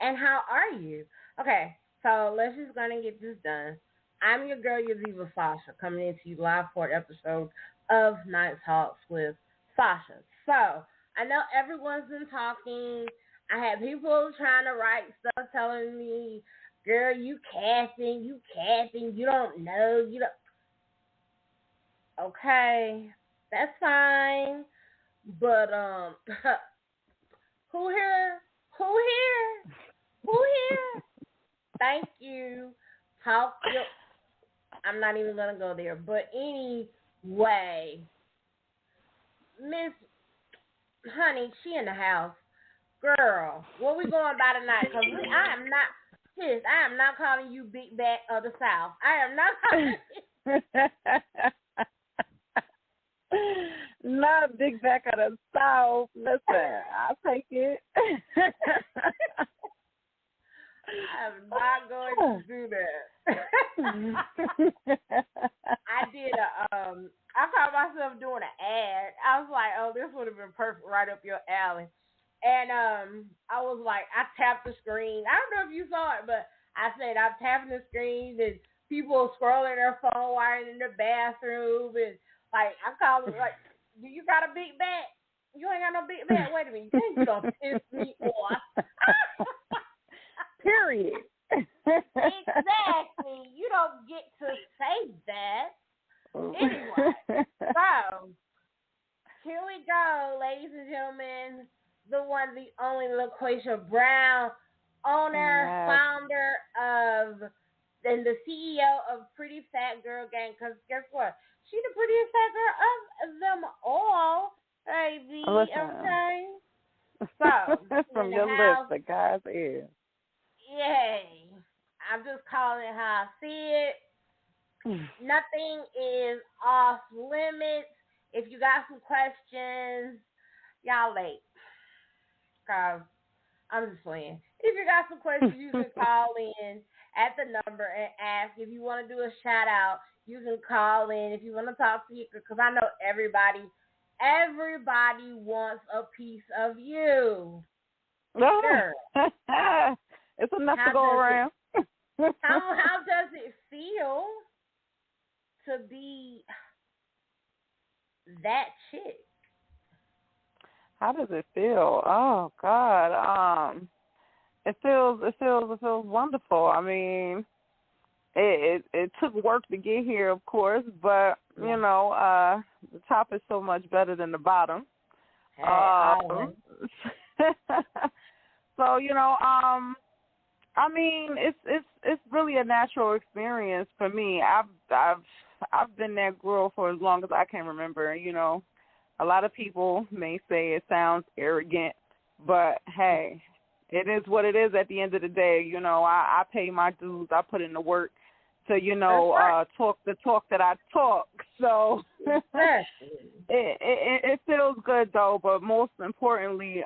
And how are you? Okay, so let's just gonna get this done. I'm your girl, Yaziva Sasha, coming into you live for an episode of Night Talks with Sasha. So I know everyone's been talking. I had people trying to write stuff telling me, "Girl, you casting, you don't know, you don't." Okay, that's fine, but who here? Who here? Who here? Thank you. Talk your. I'm not even gonna go there. But anyway, Miss Honey, she in the house. Girl, what we going by tonight? Cause I am not. Sis, I am not calling you Big Back of the South. I am not calling. Not Big Back of the South. Listen, I'll take it. I'm not going to do that. I did I caught myself doing an ad. I was like, oh, this would have been perfect right up your alley. And I was like, I tapped the screen. I don't know if you saw it, but I said I'm tapping the screen and people scrolling their phone while in the bathroom and like I'm calling like, do you got a big back? You ain't got no big back. Wait a minute, you don't piss me off. Period. Exactly. You don't get to say that. Anyway, so here we go, ladies and gentlemen. The one, the only LaQueshia Brown, owner, founder of, and the CEO of Prettyfatgrlgang. Because guess what? She's the prettiest fat girl of them all, baby. Okay. So from your lips to God's ears. Yay. I'm just calling it how I see it. Nothing is off limits. If you got some questions, y'all late. Cause I'm just playing. If you got some questions, you can call in at the number and ask. If you want to do a shout out, you can call in. If you want to talk to you, because I know everybody wants a piece of you. No. It's enough to go around. How does it feel to be that chick? How does it feel? Oh God. It feels wonderful. I mean, it took work to get here, of course, but you know, the top is so much better than the bottom. So, you know, I mean, it's really a natural experience for me. I've been that girl for as long as I can remember. You know, a lot of people may say it sounds arrogant, but hey, it is what it is at the end of the day. You know, I pay my dues. I put in the work to, you know, talk the talk that I talk. So it feels good, though. But most importantly,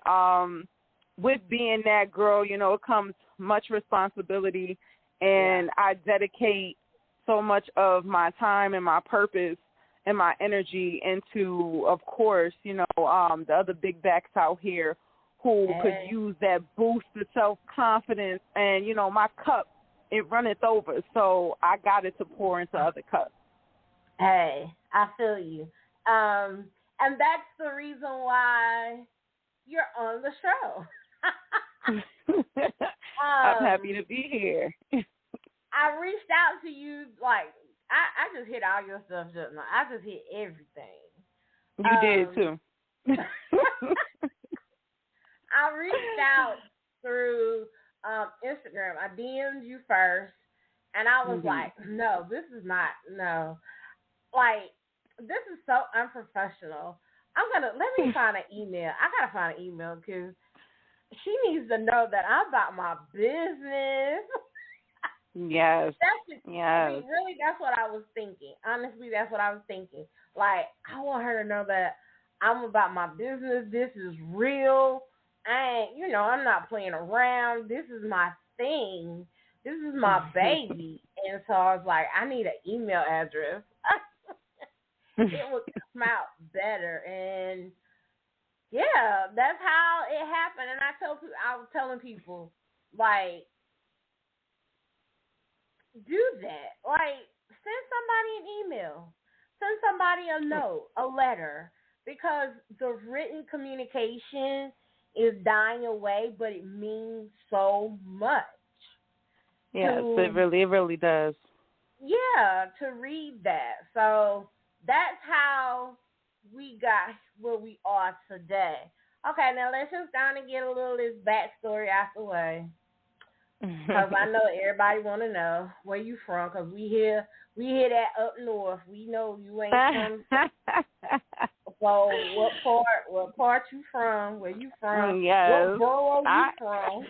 with being that girl, you know, it comes much responsibility. And I dedicate so much of my time and my purpose and my energy into, of course, you know, the other big backs out here who could use that boost of self-confidence. And, you know, my cup, it runneth over. So I got it to pour into other cups. Hey, I feel you. And that's the reason why you're on the show. I'm happy to be here. I reached out to you, like, I just hit all your stuff just now. I just hit everything. You did, too. I reached out through Instagram. I DM'd you first, and I was like, no, this is not, no. Like, this is so unprofessional. Let me find an email. I got to find an email because she needs to know that I'm about my business. Yes. I mean, really, that's what I was thinking. Honestly, that's what I was thinking. Like, I want her to know that I'm about my business. This is real. I'm not playing around. This is my thing. This is my baby. And so I was like, I need an email address. It would come out better. And yeah, that's how it happened. And I was telling people, like, do that. Like, send somebody an email, send somebody a note, a letter, because the written communication is dying away, but it means so much. Yes, it really does. Yeah, to read that. So that's how we got where we are today. Okay, now let's just kind of get a little of this backstory out the way. Because I know everybody want to know where you from, because we hear that up north. We know you ain't from. So what part you from? Where you from? Yes. What borough you from?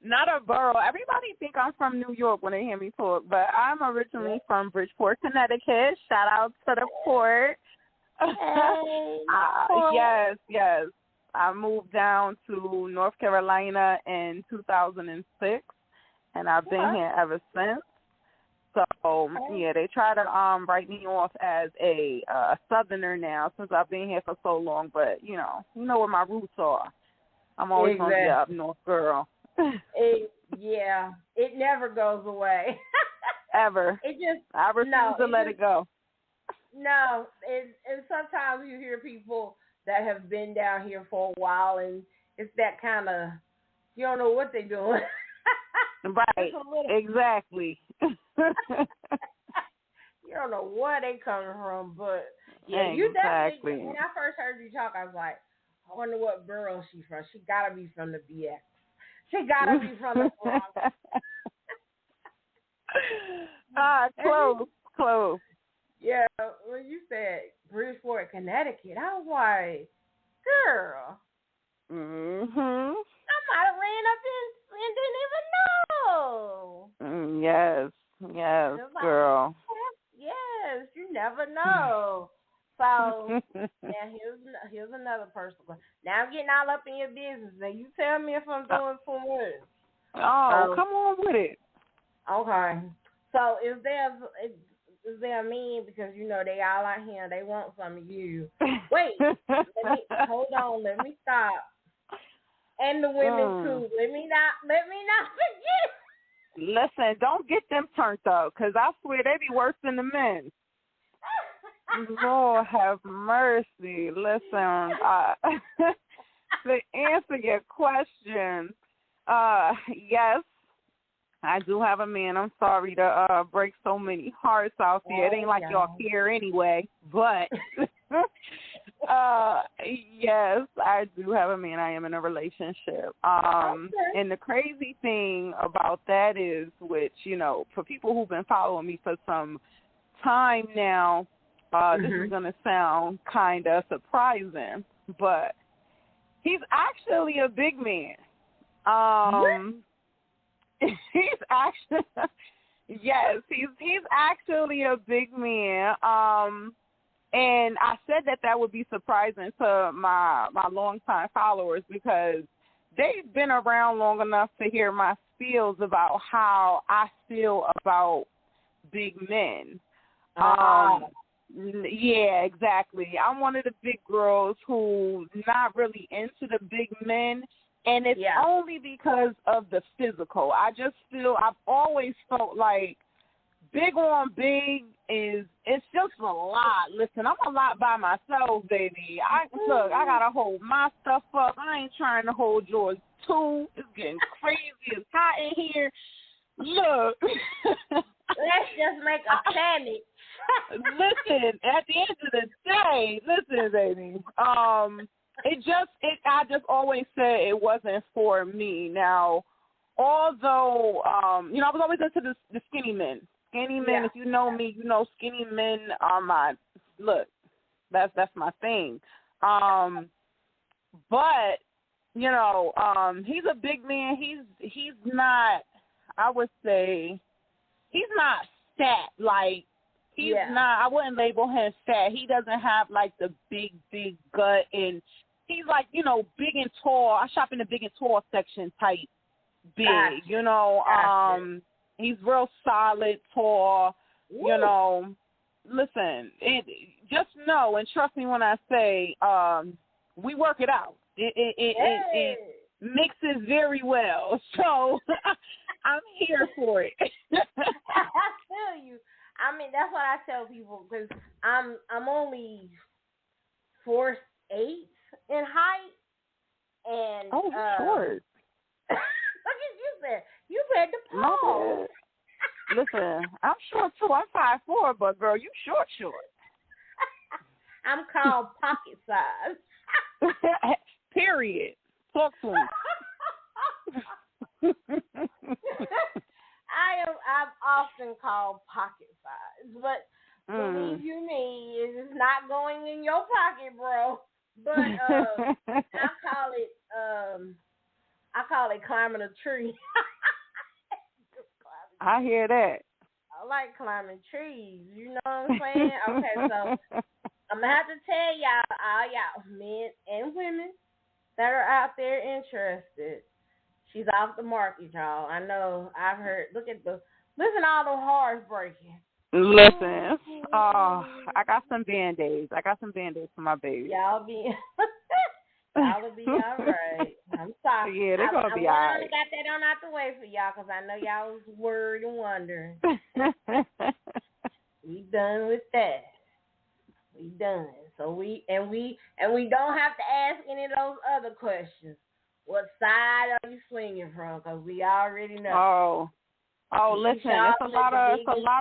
Not a borough. Everybody think I'm from New York when they hear me talk, but I'm originally from Bridgeport, Connecticut. Shout out to the port. Hey, yes. I moved down to North Carolina in 2006, and I've been here ever since. So, yeah, they try to write me off as a Southerner now since I've been here for so long, but, you know where my roots are. I'm always going to be an up north girl. It never goes away. Ever. I refuse to let it go. No, and sometimes you hear people that have been down here for a while, and it's that kind of, you don't know what they're doing. Right, exactly. You don't know where they coming from, but yeah, exactly. You definitely, when I first heard you talk, I was like, I wonder what borough she's from. She gotta be from the BX. She gotta be from the Bronx. Close. Yeah, when you said Bridgeport, Connecticut, I was like, girl. Mhm. I might have ran up and didn't even know. Yes, girl. Yes, you never know. So, yeah, here's another personal question. Now I'm getting all up in your business. Now you tell me if I'm doing too much. Come on with it. Okay. So is there a meme, because they all out here, they want some of you. Wait, hold on, let me stop. And the women too. Let me not forget. Listen, don't get them turned up, because I swear they be worse than the men. Lord have mercy. Listen, to answer your question, yes, I do have a man. I'm sorry to break so many hearts out there. It ain't like y'all care anyway, but yes, I do have a man. I am in a relationship. And the crazy thing about that is, which, for people who've been following me for some time now, this is going to sound kind of surprising, but he's actually a big man. He's actually, yes, he's actually a big man. And I said that would be surprising to my longtime followers, because they've been around long enough to hear my spiels about how I feel about big men. Yeah, exactly. I'm one of the big girls who not really into the big men, and it's only because of the physical. I just feel, I've always felt like big on big it's just a lot. Listen, I'm a lot by myself, baby. I gotta hold my stuff up. I ain't trying to hold yours too. It's getting crazy. It's hot in here. Look. Let's just make a sandwich. Listen, at the end of the day, listen, baby. I just always said it wasn't for me. Now, although, I was always into the skinny men. Skinny men, if you know me, skinny men are that's my thing. But, he's a big man. He's not, I would say, he's not fat. Like, he's not, I wouldn't label him fat. He doesn't have, like, the big gut, and he's, like, big and tall. I shop in the big and tall section type big, He's real solid, tall, Listen, just know and trust me when I say we work it out. mixes very well. So I'm here for it. I tell you. I mean, that's what I tell people because I'm only 4'8" in height, and short. Look at you there. You read the poem. Listen, I'm short too. I'm 5'4", but girl, you short. I'm called pocket size. Period. Talk to me. I'm often called pocket size, but believe you me, it's not going in your pocket, bro. But I call it climbing a tree. I hear that. I like climbing trees. You know what I'm saying? Okay, so I'm gonna have to tell y'all, all y'all, men and women that are out there interested. She's off the market, y'all. I know. I've heard. Listen to all the hearts breaking. Listen, I got some Band-Aids. For my baby. Y'all be all right. I'm sorry. Yeah, they're gonna be all right. I got that on out the way for y'all because I know y'all was worried and wondering. We done with that. We done. So we don't have to ask any of those other questions. What side are you swinging from? Because we already know. Oh, listen, it's a lot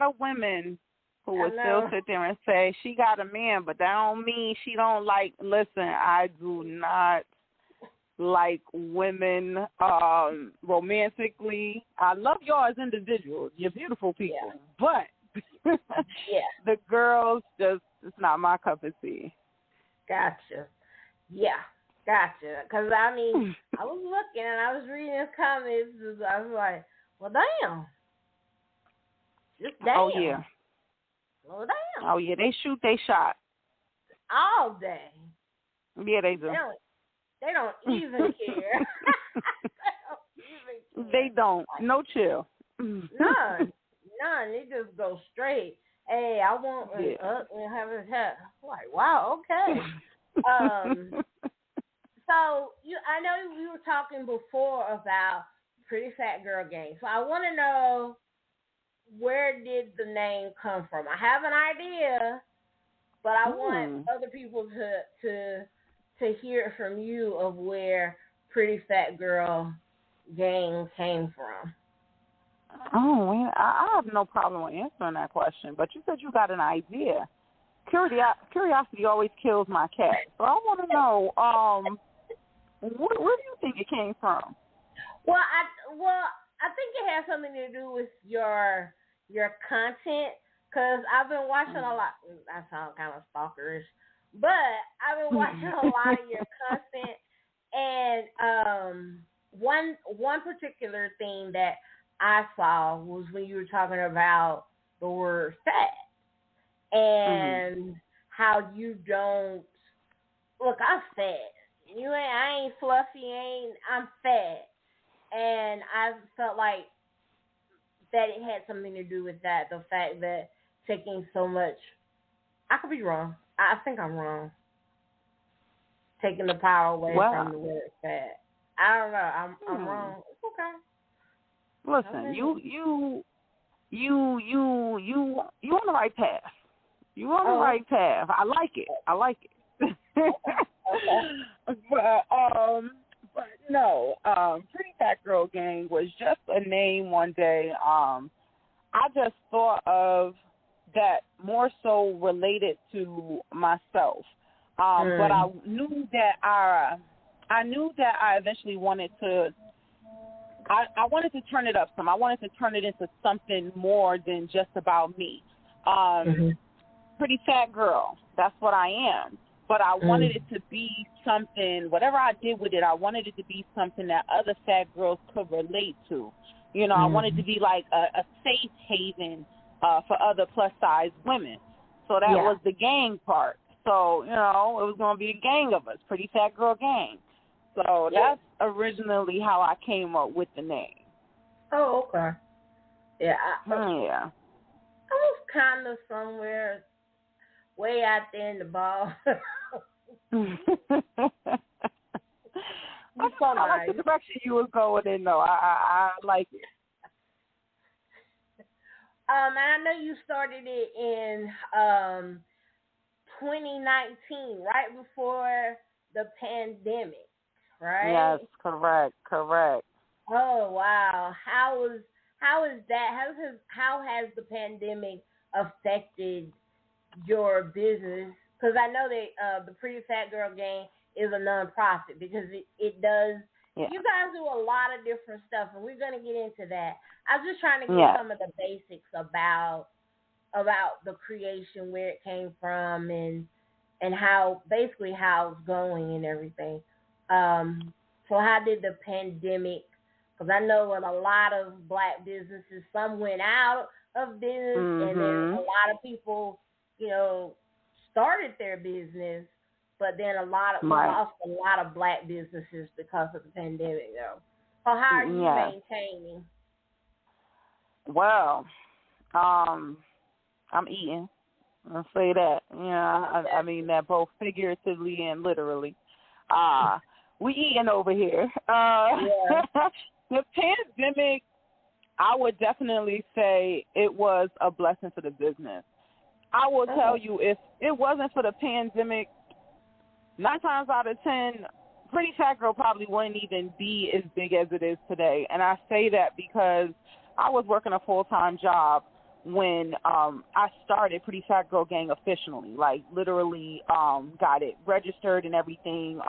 of women who would still sit there and say she got a man, but that don't mean she don't like. Listen, I do not like women romantically. I love y'all as individuals. You're beautiful people, but the girls just it's not my cup of tea. Gotcha. Yeah. Gotcha. Because, I mean, I was looking and I was reading his comments. I was like, well, damn. Just damn. Oh, yeah. Well, damn. Oh, yeah. They shoot, they shot. All day. Yeah, they do. They don't even care. They don't. No chill. None. They just go straight. Hey, I want and have his hat. Like, wow, okay. So I know we were talking before about Prettyfatgrlgang. So I want to know, where did the name come from? I have an idea, but I want other people to hear it from you of where Prettyfatgrlgang came from. Oh, I have no problem with answering that question, but you said you got an idea. Curiosity always kills my cat. So I want to know, where do you think it came from? Well, I think it has something to do with your content, because I've been watching a lot. I sound kind of stalkerish, but I've been watching a lot of your content, and one particular thing that I saw was when you were talking about the word fat and how you don't look. I'm fat. I ain't fluffy. I'm fat, and I felt like that it had something to do with that. The fact that taking so much. I could be wrong. I think I'm wrong. Taking the power away from the word fat. I don't know. I'm wrong. It's okay. Listen, you on the right path. You on the right path. I like it. But no, Prettyfatgrlgang was just a name one day. I just thought of that more so related to myself. But I knew that I eventually wanted to. I wanted to turn it up some. I wanted to turn it into something more than just about me. Pretty fat girl. That's what I am. But I wanted it to be something, whatever I did with it, I wanted it to be something that other fat girls could relate to. I wanted to be like a safe haven for other plus-size women. So that was the gang part. So, it was going to be a gang of us, Prettyfatgrlgang. So that's originally how I came up with the name. Oh, okay. Yeah. I was kind of somewhere way out there in the ball. I like the direction you was going in, though. I like it. I know you started it in 2019, right before the pandemic, right? Yes, correct. Oh wow! How is that? How has the pandemic affected your business? Because I know that the Prettyfatgrlgang is a nonprofit because it does. Yeah. You guys do a lot of different stuff, and we're going to get into that. I was just trying to get some of the basics about the creation, where it came from, and how basically how it's going and everything. So how did the pandemic? Because I know with a lot of Black businesses, some went out of business, and then a lot of people, started their business, but then we lost a lot of Black businesses because of the pandemic, though. So how are you maintaining? Well, I'm eating. I'll say that. I mean that both figuratively and literally. We eating over here. The pandemic, I would definitely say it was a blessing to the business. I will tell you, if it wasn't for the pandemic, 9 times out of 10, Prettyfatgrl probably wouldn't even be as big as it is today. And I say that because I was working a full-time job when I started Prettyfatgrlgang officially, like literally got it registered and everything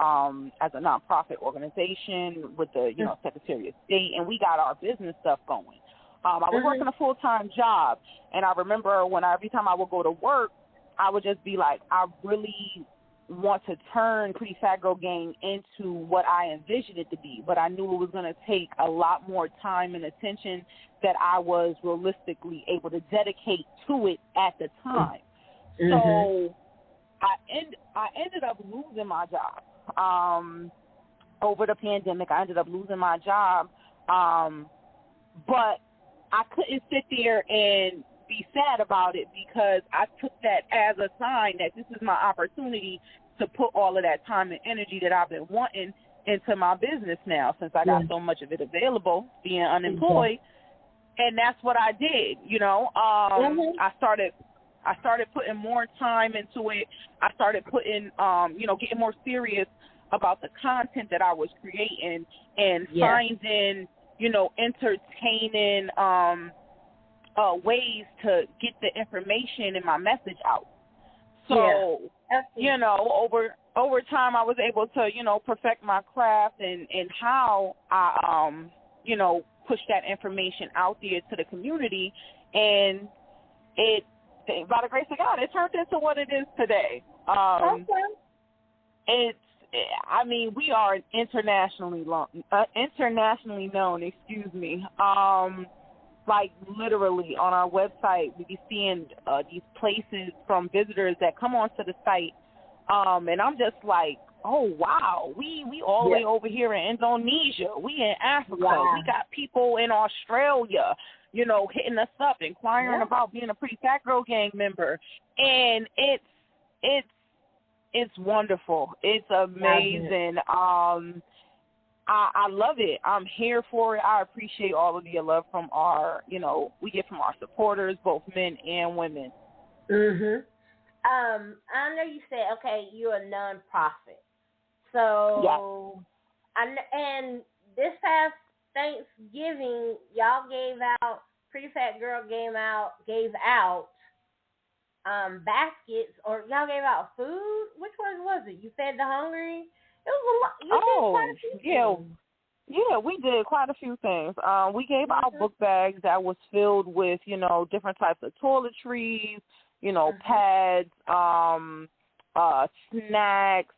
as a nonprofit organization with the Secretary of State, and we got our business stuff going. I was working a full-time job, and I remember every time I would go to work, I would just be like, I really want to turn Prettyfatgrlgang into what I envisioned it to be, but I knew it was going to take a lot more time and attention that I was realistically able to dedicate to it at the time. So I ended up losing my job over the pandemic. I ended up losing my job, but I couldn't sit there and be sad about it because I took that as a sign that this is my opportunity to put all of that time and energy that I've been wanting into my business now, since I got so much of it available being unemployed. And that's what I did, I started putting more time into it. I started putting, getting more serious about the content that I was creating and finding, entertaining ways to get the information and my message out. So, over time I was able to, perfect my craft and how I, push that information out there to the community. And it, by the grace of God, it turned into what it is today. We are internationally known, like literally on our website, we be seeing these places from visitors that come onto the site, and I'm just like, oh wow, we all the way over here in Indonesia, we in Africa, we got people in Australia, hitting us up, inquiring about being a Prettyfatgrlgang member, and it's wonderful, it's amazing. I love it. I'm here for it. I appreciate all of the love from we get from our supporters, both men and women. I know you said, okay, you're a nonprofit. So, and this past Thanksgiving, y'all Prettyfatgrl gave out baskets, or y'all gave out food. Which one was it? You fed the hungry? It was a lot. You did quite a few things. Yeah, we did quite a few things. We gave out book bags that was filled with, different types of toiletries, pads, snacks,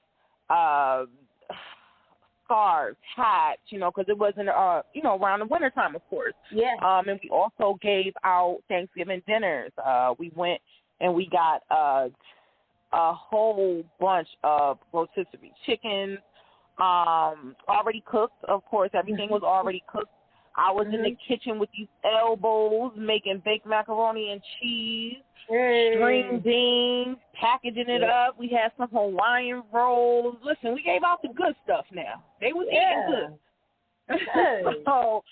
scarves, hats, because it wasn't, around the wintertime, of course. Yeah. And we also gave out Thanksgiving dinners. We went and we got a whole bunch of rotisserie chickens, already cooked. Of course, everything was already cooked. I was in the kitchen with these elbows making baked macaroni and cheese, string beans, packaging it up. We had some Hawaiian rolls. Listen, we gave out the good stuff now. They was eating good. So,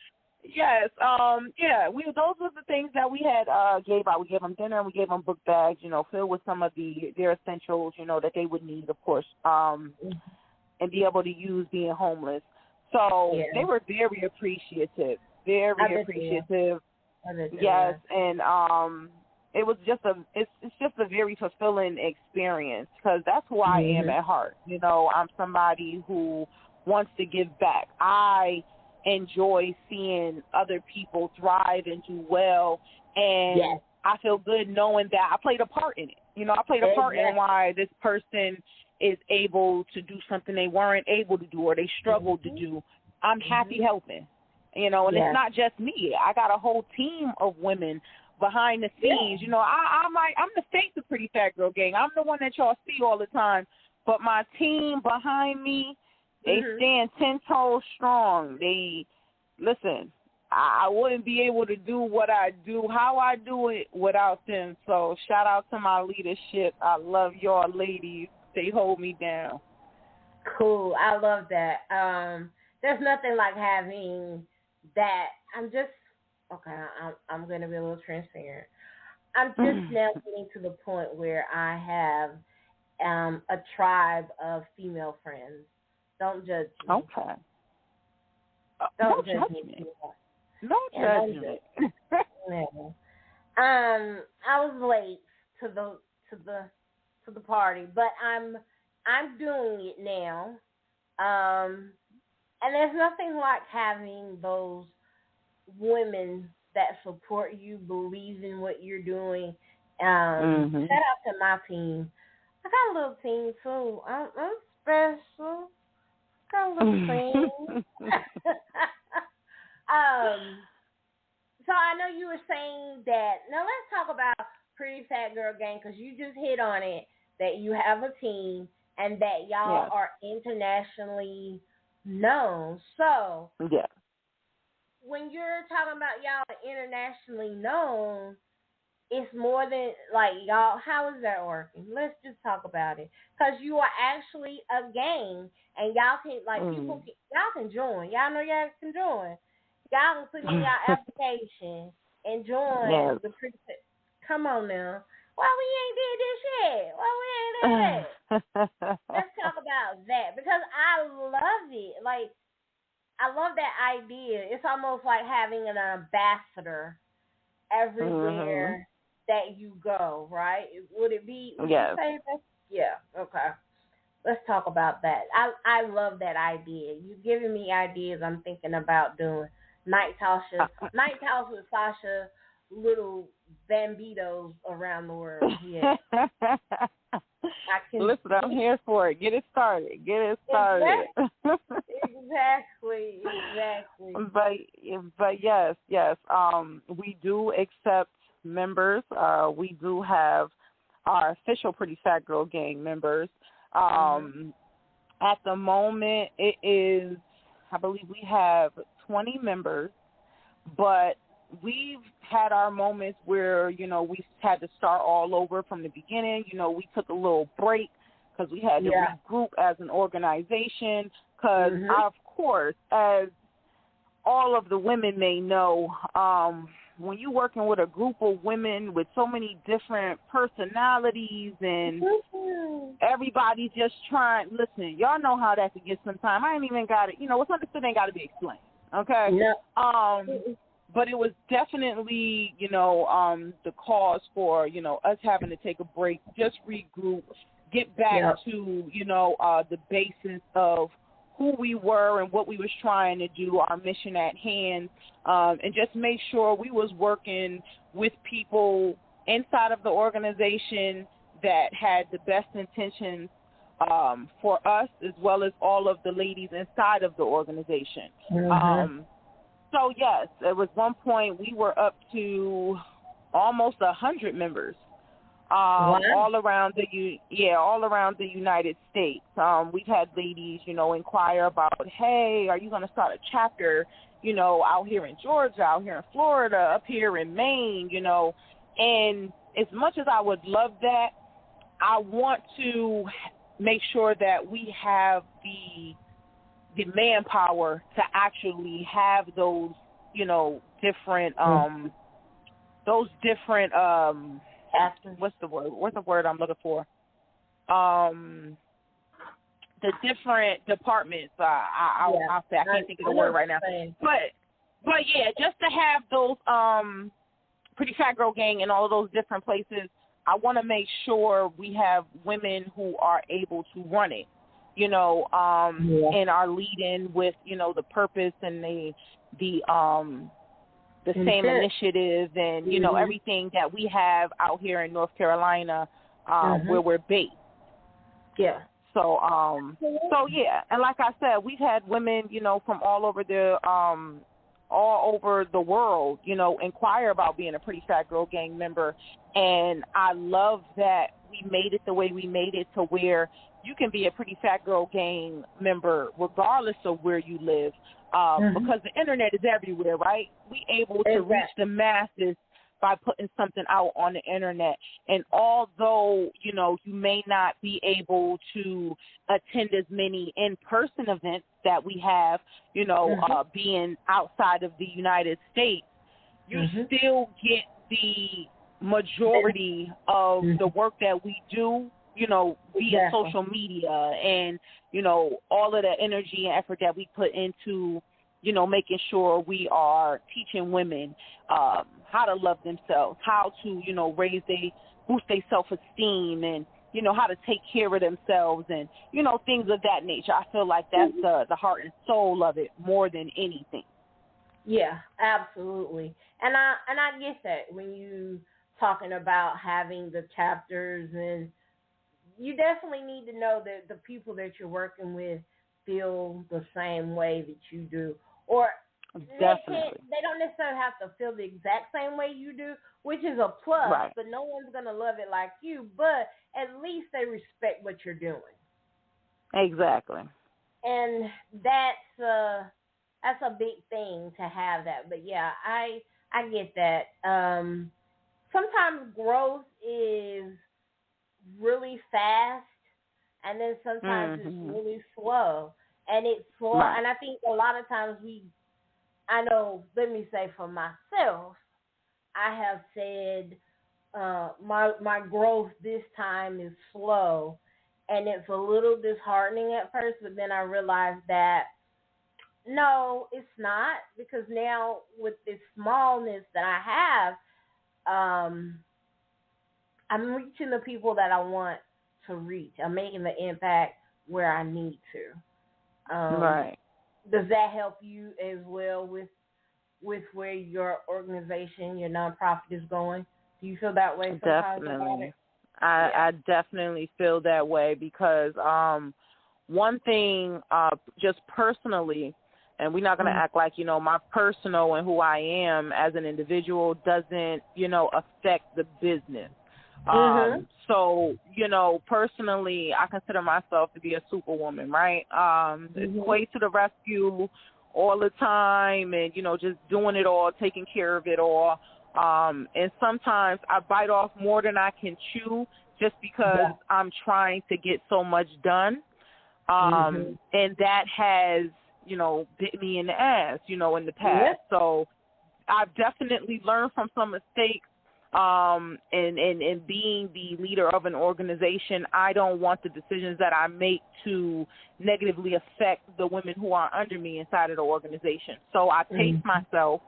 yes, those were the things that we had gave out. We gave them dinner and we gave them book bags, filled with some of their essentials, that they would need, of course, and be able to use being homeless. So they were very appreciative, very appreciative. Yes, and it was just it's just a very fulfilling experience because that's who I am at heart. I'm somebody who wants to give back. I enjoy seeing other people thrive and do well, and I feel good knowing that I played a part in it. I played a part in why this person is able to do something they weren't able to do or they struggled to do. I'm happy helping, and it's not just me. I got a whole team of women behind the scenes. I'm the face of Pretty Fat Girl Gang. I'm the one that y'all see all the time, but my team behind me, they stand 10 toes strong. Listen, I wouldn't be able to do what I do, how I do it without them. So shout out to my leadership. I love y'all ladies. They hold me down. Cool. I love that. There's nothing like having that. I'm going to be a little transparent. I'm just now getting to the point where I have a tribe of female friends. Don't judge me. Okay. Don't judge me. No judgment. I was late to the party, but I'm doing it now. And there's nothing like having those women that support you, believe in what you're doing. Shout out to my team. I got a little team too. I'm special. Got a little team. So I know you were saying that. Now let's talk about Pretty Fat Girl Gang because you just hit on it that you have a team and that y'all are internationally known. So when you're talking about y'all internationally known, it's more than like y'all. How is that working? Let's just talk about it because you are actually a gang and y'all can y'all can join. Y'all know y'all can join. Y'all can put in y'all application and join the Pretty. Come on now. Why we ain't did this yet? Why we ain't did that? Let's talk about that because I love it. Like, I love that idea. It's almost like having an ambassador everywhere that you go, right? Would it be? Would you say that? Yeah. Okay. Let's talk about that. I love that idea. You're giving me ideas I'm thinking about doing. Night house with Sasha, little Bambitos around the world. Yeah. Listen, I'm here for it. Get it started. Exactly. But yes. We do accept members. We do have our official Pretty Fat Girl Gang members. At the moment, it is, I believe we have 20 members, but we've had our moments where, we had to start all over from the beginning. We took a little break because we had to regroup as an organization because, of course, as all of the women may know, when you're working with a group of women with so many different personalities and everybody's just trying, listen, y'all know how that could get sometimes. I ain't even got it. What's understood ain't got to be explained. Okay? Yeah. But it was definitely, the cause for, us having to take a break, just regroup, get back to, the basis of who we were and what we was trying to do, our mission at hand, and just make sure we was working with people inside of the organization that had the best intentions for us as well as all of the ladies inside of the organization. So, yes, at one point we were up to almost 100 members. All around the United States. We've had ladies, inquire about, hey, are you going to start a chapter, out here in Georgia, out here in Florida, up here in Maine, and as much as I would love that, I want to make sure that we have the the manpower to actually have those, you know, different what's the word I'm looking for? The different departments. I'll say I can't think of the word right now. But yeah, just to have those Pretty Fat Girl Gang in all of those different places, I want to make sure we have women who are able to run it, you know, and are leading with, you know, the purpose and the same initiative and, you know, everything that we have out here in North Carolina where we're based. Yeah. So yeah, and like I said, we've had women, you know, from all over the world, you know, inquire about being a Pretty Fat Girl Gang member, and I love that we made it the way we made it to where you can be a Pretty Fat Girl Gang member regardless of where you live, because the internet is everywhere, right? We able to reach the masses by putting something out on the internet. And although, you know, you may not be able to attend as many in-person events that we have, you know, being outside of the United States, you still get the majority of the work that we do, you know, via social media and, you know, all of the energy and effort that we put into, you know, making sure we are teaching women how to love themselves, how to, you know, boost their self-esteem and, you know, how to take care of themselves and, you know, things of that nature. I feel like that's the heart and soul of it more than anything. Yeah, absolutely. And I get that when you talking about having the chapters, and you definitely need to know that the people that you're working with feel the same way that you do. Or they don't necessarily have to feel the exact same way you do, which is a plus, but no one's going to love it like you, but at least they respect what you're doing. Exactly. And that's a big thing to have that. But yeah, I get that. Sometimes growth is really fast, and then sometimes it's really slow. And it's slow, and I think a lot of times I know, let me say for myself, I have said my growth this time is slow, and it's a little disheartening at first, but then I realized that no, it's not, because now with this smallness that I have, I'm reaching the people that I want to reach. I'm making the impact where I need to. Does that help you as well with where your organization, your nonprofit is going? Do you feel that way sometimes? Definitely. I definitely feel that way because one thing, just personally, and we're not going to act like, you know, my personal and who I am as an individual doesn't, you know, affect the business. So, you know, personally, I consider myself to be a superwoman, right? Way to the rescue all the time and, you know, just doing it all, taking care of it all. And sometimes I bite off more than I can chew just because I'm trying to get so much done. And that has, you know, bit me in the ass, you know, in the past. So I've definitely learned from some mistakes. And being the leader of an organization, I don't want the decisions that I make to negatively affect the women who are under me inside of the organization. So I pace myself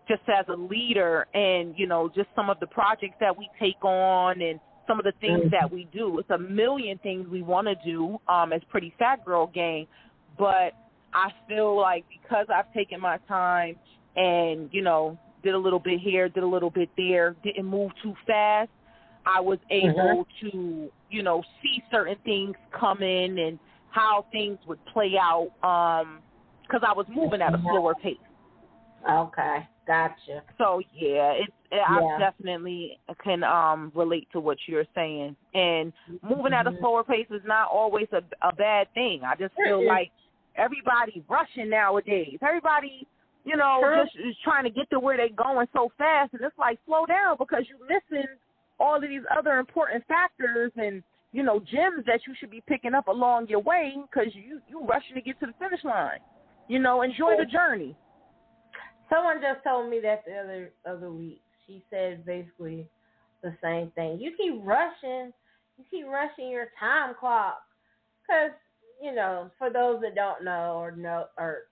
just as a leader and, you know, just some of the projects that we take on and some of the things that we do. It's a million things we want to do as Pretty Fat Girl Gang, but I feel like because I've taken my time and, you know, did a little bit here, did a little bit there, didn't move too fast, I was able to, you know, see certain things come in and how things would play out because I was moving at a slower pace. Okay, gotcha. So, yeah, I definitely can relate to what you're saying. And moving at a slower pace is not always a bad thing. I just feel like everybody rushing nowadays. Everybody, you know, just is trying to get to where they're going so fast. And it's like, slow down because you're missing all of these other important factors and, gems that you should be picking up along your way because you rushing to get to the finish line. Enjoy the journey. Someone just told me that the other week. She said basically the same thing. You keep rushing your time clock because, for those that don't know or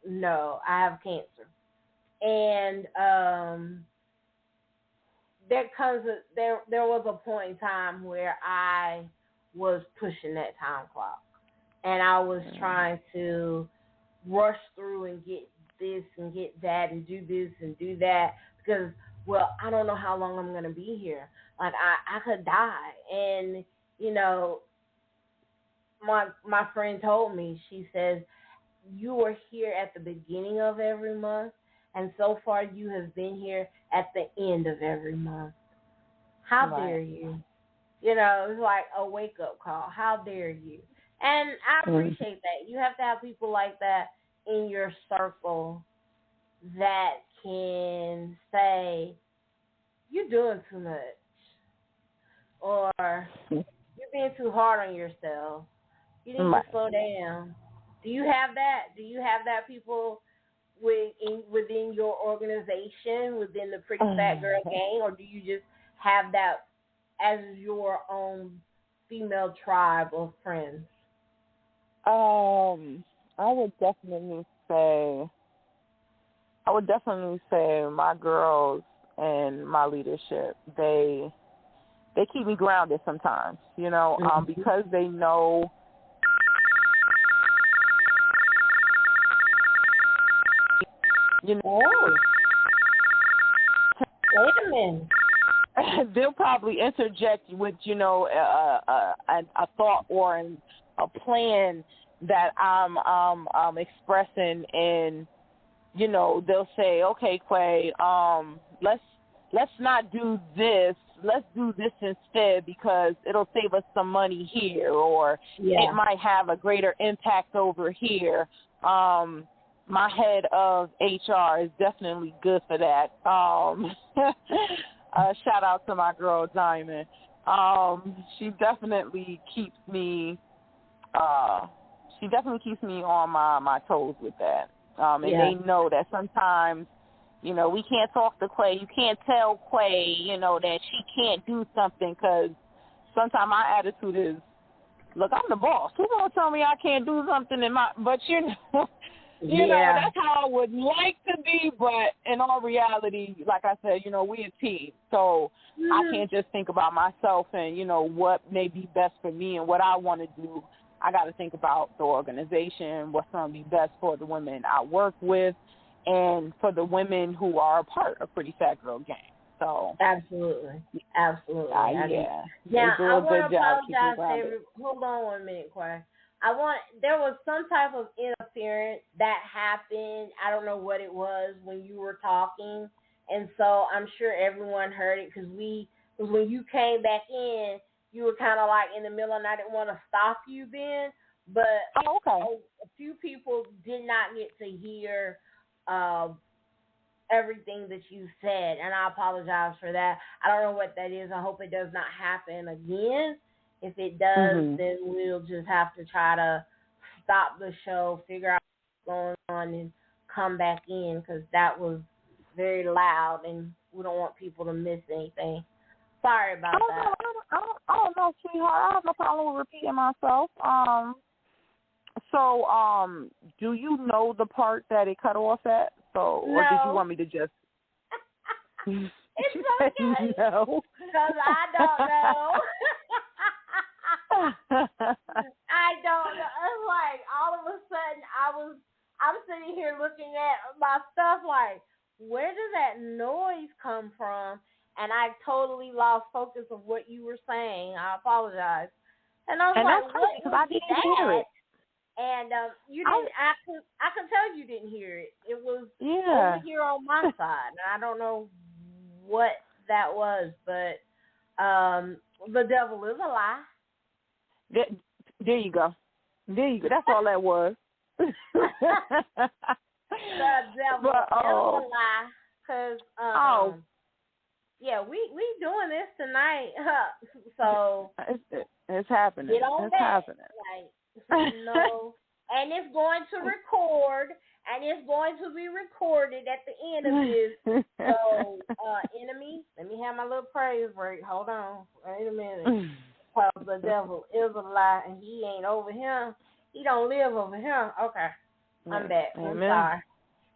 know, I have cancer. And there was a point in time where I was pushing that time clock. And I was trying to rush through and get this and get that and do this and do that because, well, I don't know how long I'm going to be here. Like, I could die. And, my friend told me, she says, you were here at the beginning of every month, and so far you have been here at the end of every month. How dare you? It's like a wake-up call. How dare you? And I appreciate that. You have to have people like that in your circle that can say, you're doing too much, or you're being too hard on yourself. You need to slow down. Do you have that? Do you have that people within your organization, within the Pretty Fat Girl Gang, or do you just have that as your own female tribe of friends? I would definitely say my girls and my leadership, they keep me grounded sometimes, because they know wait a minute. They'll probably interject with, a thought or a plan that I'm expressing, and they'll say, okay, Quay, let's not do this. Let's do this instead because it'll save us some money here, or it might have a greater impact over here. My head of HR is definitely good for that. Shout out to my girl Diamond. She definitely keeps me on my toes with that. And they know that sometimes, we can't talk to Quay. You can't tell Quay, that she can't do something because sometimes my attitude is, look, I'm the boss. Who's going to tell me I can't do something but that's how I would like to be, but in all reality, like I said, we a team. So I can't just think about myself and, what may be best for me and what I want to do. I got to think about the organization, what's going to be best for the women I work with and for the women who are a part of Pretty Fat Girl Gang. So Absolutely. Now, I want to apologize. Hold on 1 minute, Quay. There was some type of interference that happened. I don't know what it was when you were talking, and so I'm sure everyone heard it because when you came back in, you were kind of like in the middle, and I didn't want to stop you then. But a few people did not get to hear everything that you said, and I apologize for that. I don't know what that is. I hope it does not happen again. If it does, then we'll just have to try to stop the show, figure out what's going on, and come back in because that was very loud, and we don't want people to miss anything. Sorry about that. I don't know, sweetheart. I have no problem with repeating myself. So, do you know the part that it cut off at? So, no. Or did you want me to just? It's okay. No. Because I don't know. I don't know. It's like all of a sudden I'm sitting here looking at my stuff like, where did that noise come from? And I totally lost focus of what you were saying. I apologize. And I was like, what was I didn't hear it. And you didn't. I could tell you didn't hear it. It was over here on my side, and I don't know what that was, but the devil is a lie. There you go. That's all that was. The devil is a lie. Because Yeah, we doing this tonight. So it's happening. get on it's that. happening. Like, and it's going to record, and it's going to be recorded at the end of this. So, enemy, let me have my little praise break. Hold on. Wait a minute. Because the devil is a lie, and he ain't over here. He don't live over here. Okay. I'm back. I'm sorry.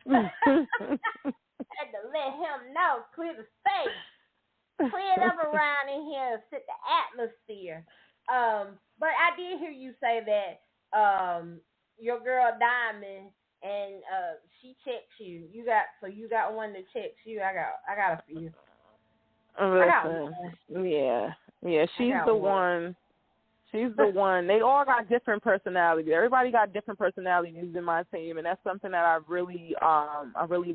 Had to let him know. Clear the space. Clear it up around in here. Set the atmosphere. But I did hear you say that your girl Diamond and she checks you. You got one that checks you. I got a few. Listen, yeah. She's the one. She's the one. They all got different personalities. Everybody got different personalities in my team, and that's something that I really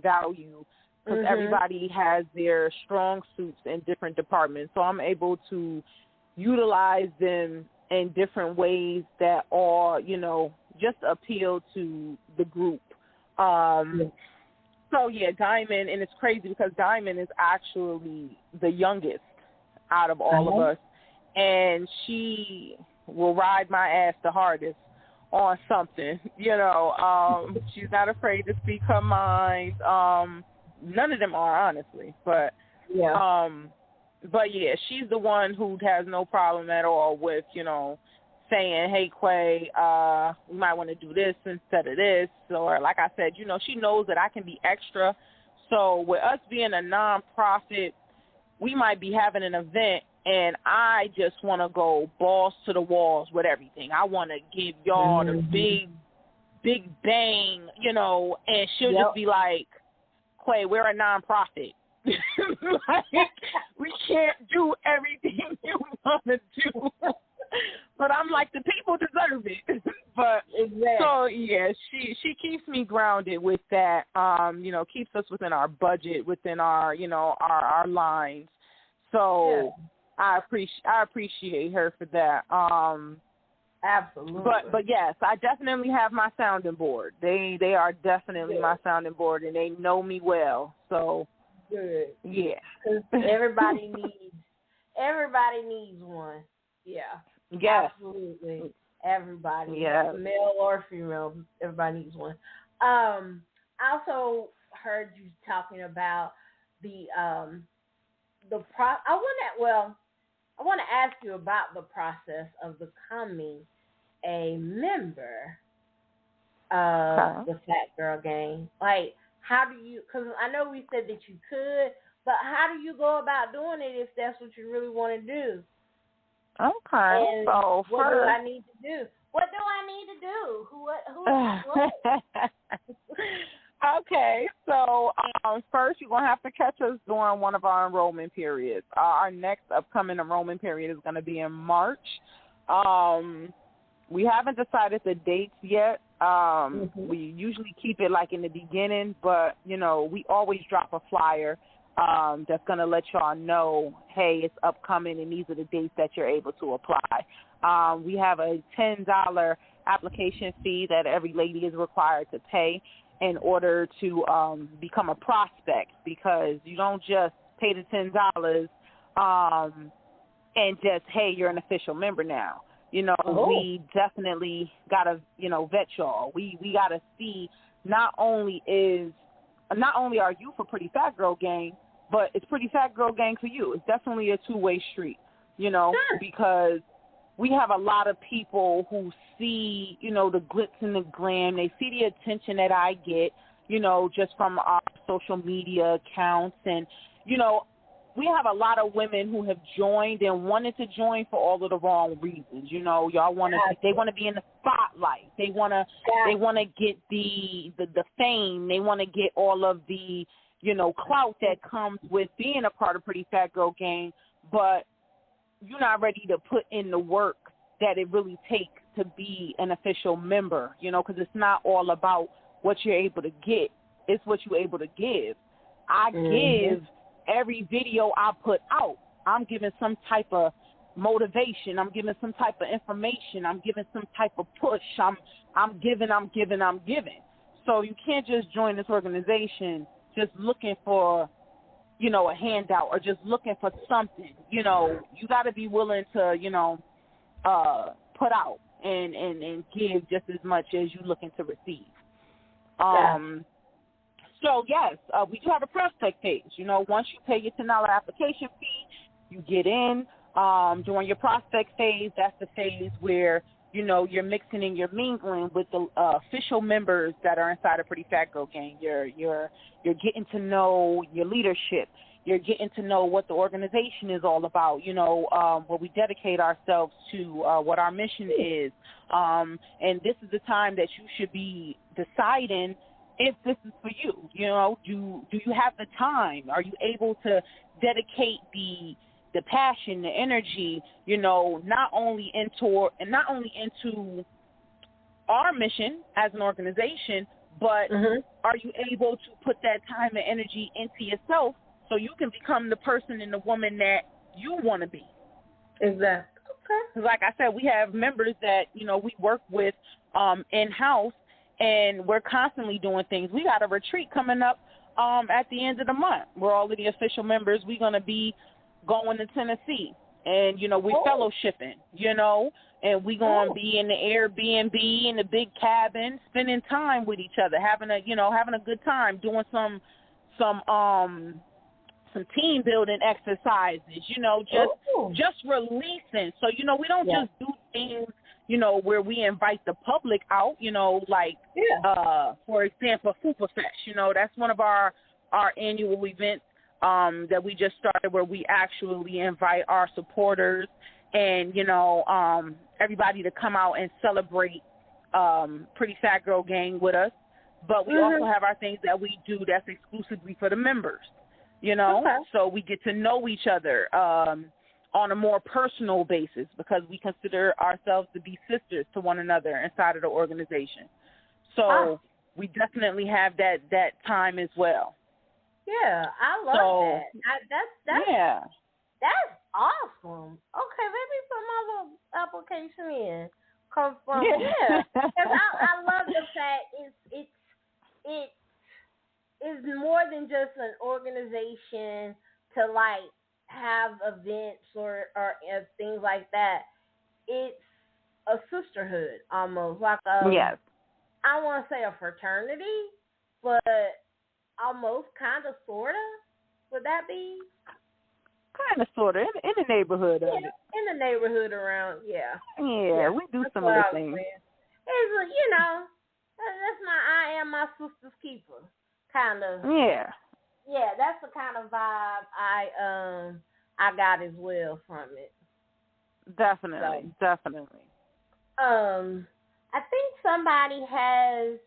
value, because everybody has their strong suits in different departments. So I'm able to utilize them in different ways that all, just appeal to the group. So yeah, Diamond, and it's crazy because Diamond is actually the youngest out of all of us, and she will ride my ass the hardest on something. She's not afraid to speak her mind. None of them are, honestly, but yeah, she's the one who has no problem at all with saying, hey, Quay, we might want to do this instead of this. Or like I said, she knows that I can be extra. So with us being a nonprofit, we might be having an event, and I just want to go balls to the walls with everything. I want to give y'all the big bang, and she'll just be like, Quay, we're a nonprofit. Like, we can't do everything you want to do. But I'm like, the people deserve it. But so yeah, she keeps me grounded with that. Keeps us within our budget, within our our lines. So I appreciate her for that. Absolutely. But yes, I definitely have my sounding board. They are definitely my sounding board, and they know me well. So good. Yeah. Everybody needs one. Yeah. Yes. Absolutely. Everybody. Yeah. Male or female, everybody needs one. I also heard you talking about I want to ask you about the process of becoming a member of the Fat Girl Gang. Like, how do you, because I know we said that you could, but how do you go about doing it if that's what you really want to do? Okay. And so what do I need to do? What do I need to do? What? Okay, so first you're going to have to catch us during one of our enrollment periods. Our next upcoming enrollment period is going to be in March. We haven't decided the dates yet. We usually keep it like in the beginning, but, we always drop a flyer that's going to let y'all know, hey, it's upcoming and these are the dates that you're able to apply. We have a $10 application fee that every lady is required to pay in order to become a prospect, because you don't just pay the $10 and just, hey, you're an official member now. We definitely got to, vet y'all. We got to see not only are you for Pretty Fat Girl Gang, but it's Pretty Fat Girl Gang for you. It's definitely a two-way street, because we have a lot of people who see, the glitz and the glam. They see the attention that I get, just from our social media accounts. And, we have a lot of women who have joined and wanted to join for all of the wrong reasons. Y'all they want to be in the spotlight. They want to get the fame. They want to get all of the, clout that comes with being a part of Pretty Fat Girl Gang, but you're not ready to put in the work that it really takes to be an official member, because it's not all about what you're able to get. It's what you're able to give. I give every video I put out. I'm giving some type of motivation. I'm giving some type of information. I'm giving some type of push. I'm giving. So you can't just join this organization just looking for you know, a handout or just looking for something. You know, you got to be willing to, you know, put out and give just as much as you're looking to receive. So, yes, we do have a prospect page. You know, once you pay your $10 application fee, you get in. During your prospect phase, that's the phase where, you know, you're mixing and you're mingling with the official members that are inside of Prettyfatgrlgang. You're getting to know your leadership. You're getting to know what the organization is all about, you know, where we dedicate ourselves to what our mission is. And this is the time that you should be deciding if this is for you. You know, do you have the time? Are you able to dedicate the passion, the energy, you know, not only into our mission as an organization, but are you able to put that time and energy into yourself so you can become the person and the woman that you want to be? Exactly. Okay. Like I said, we have members that, you know, we work with in-house, and we're constantly doing things. We got a retreat coming up at the end of the month where all of the official members, we're going to be going to Tennessee, and, you know, we're fellowshipping, you know, and we're going to be in the Airbnb in the big cabin, spending time with each other, having a good time, doing some team building exercises, you know, just releasing. So, you know, we don't just do things, you know, where we invite the public out, you know, like, for example, Fupa Fest, you know, that's one of our annual events that we just started, where we actually invite our supporters and, you know, everybody to come out and celebrate Prettyfatgrlgang with us. But we also have our things that we do that's exclusively for the members, you know. So we get to know each other on a more personal basis, because we consider ourselves to be sisters to one another inside of the organization. So we definitely have that time as well. Yeah, I love that. That's awesome. Okay, let me put my little application in. Because I love the fact it is more than just an organization to like have events or things like that. It's a sisterhood almost, like I want to say a fraternity, but almost kind of sort of. Would that be? Kind of, sort of, in the neighborhood of it. In the neighborhood around, Yeah, we do some of the things. It's, you know, that's I am my sister's keeper, kind of. Yeah, that's the kind of vibe I got as well from it. Definitely. I think somebody has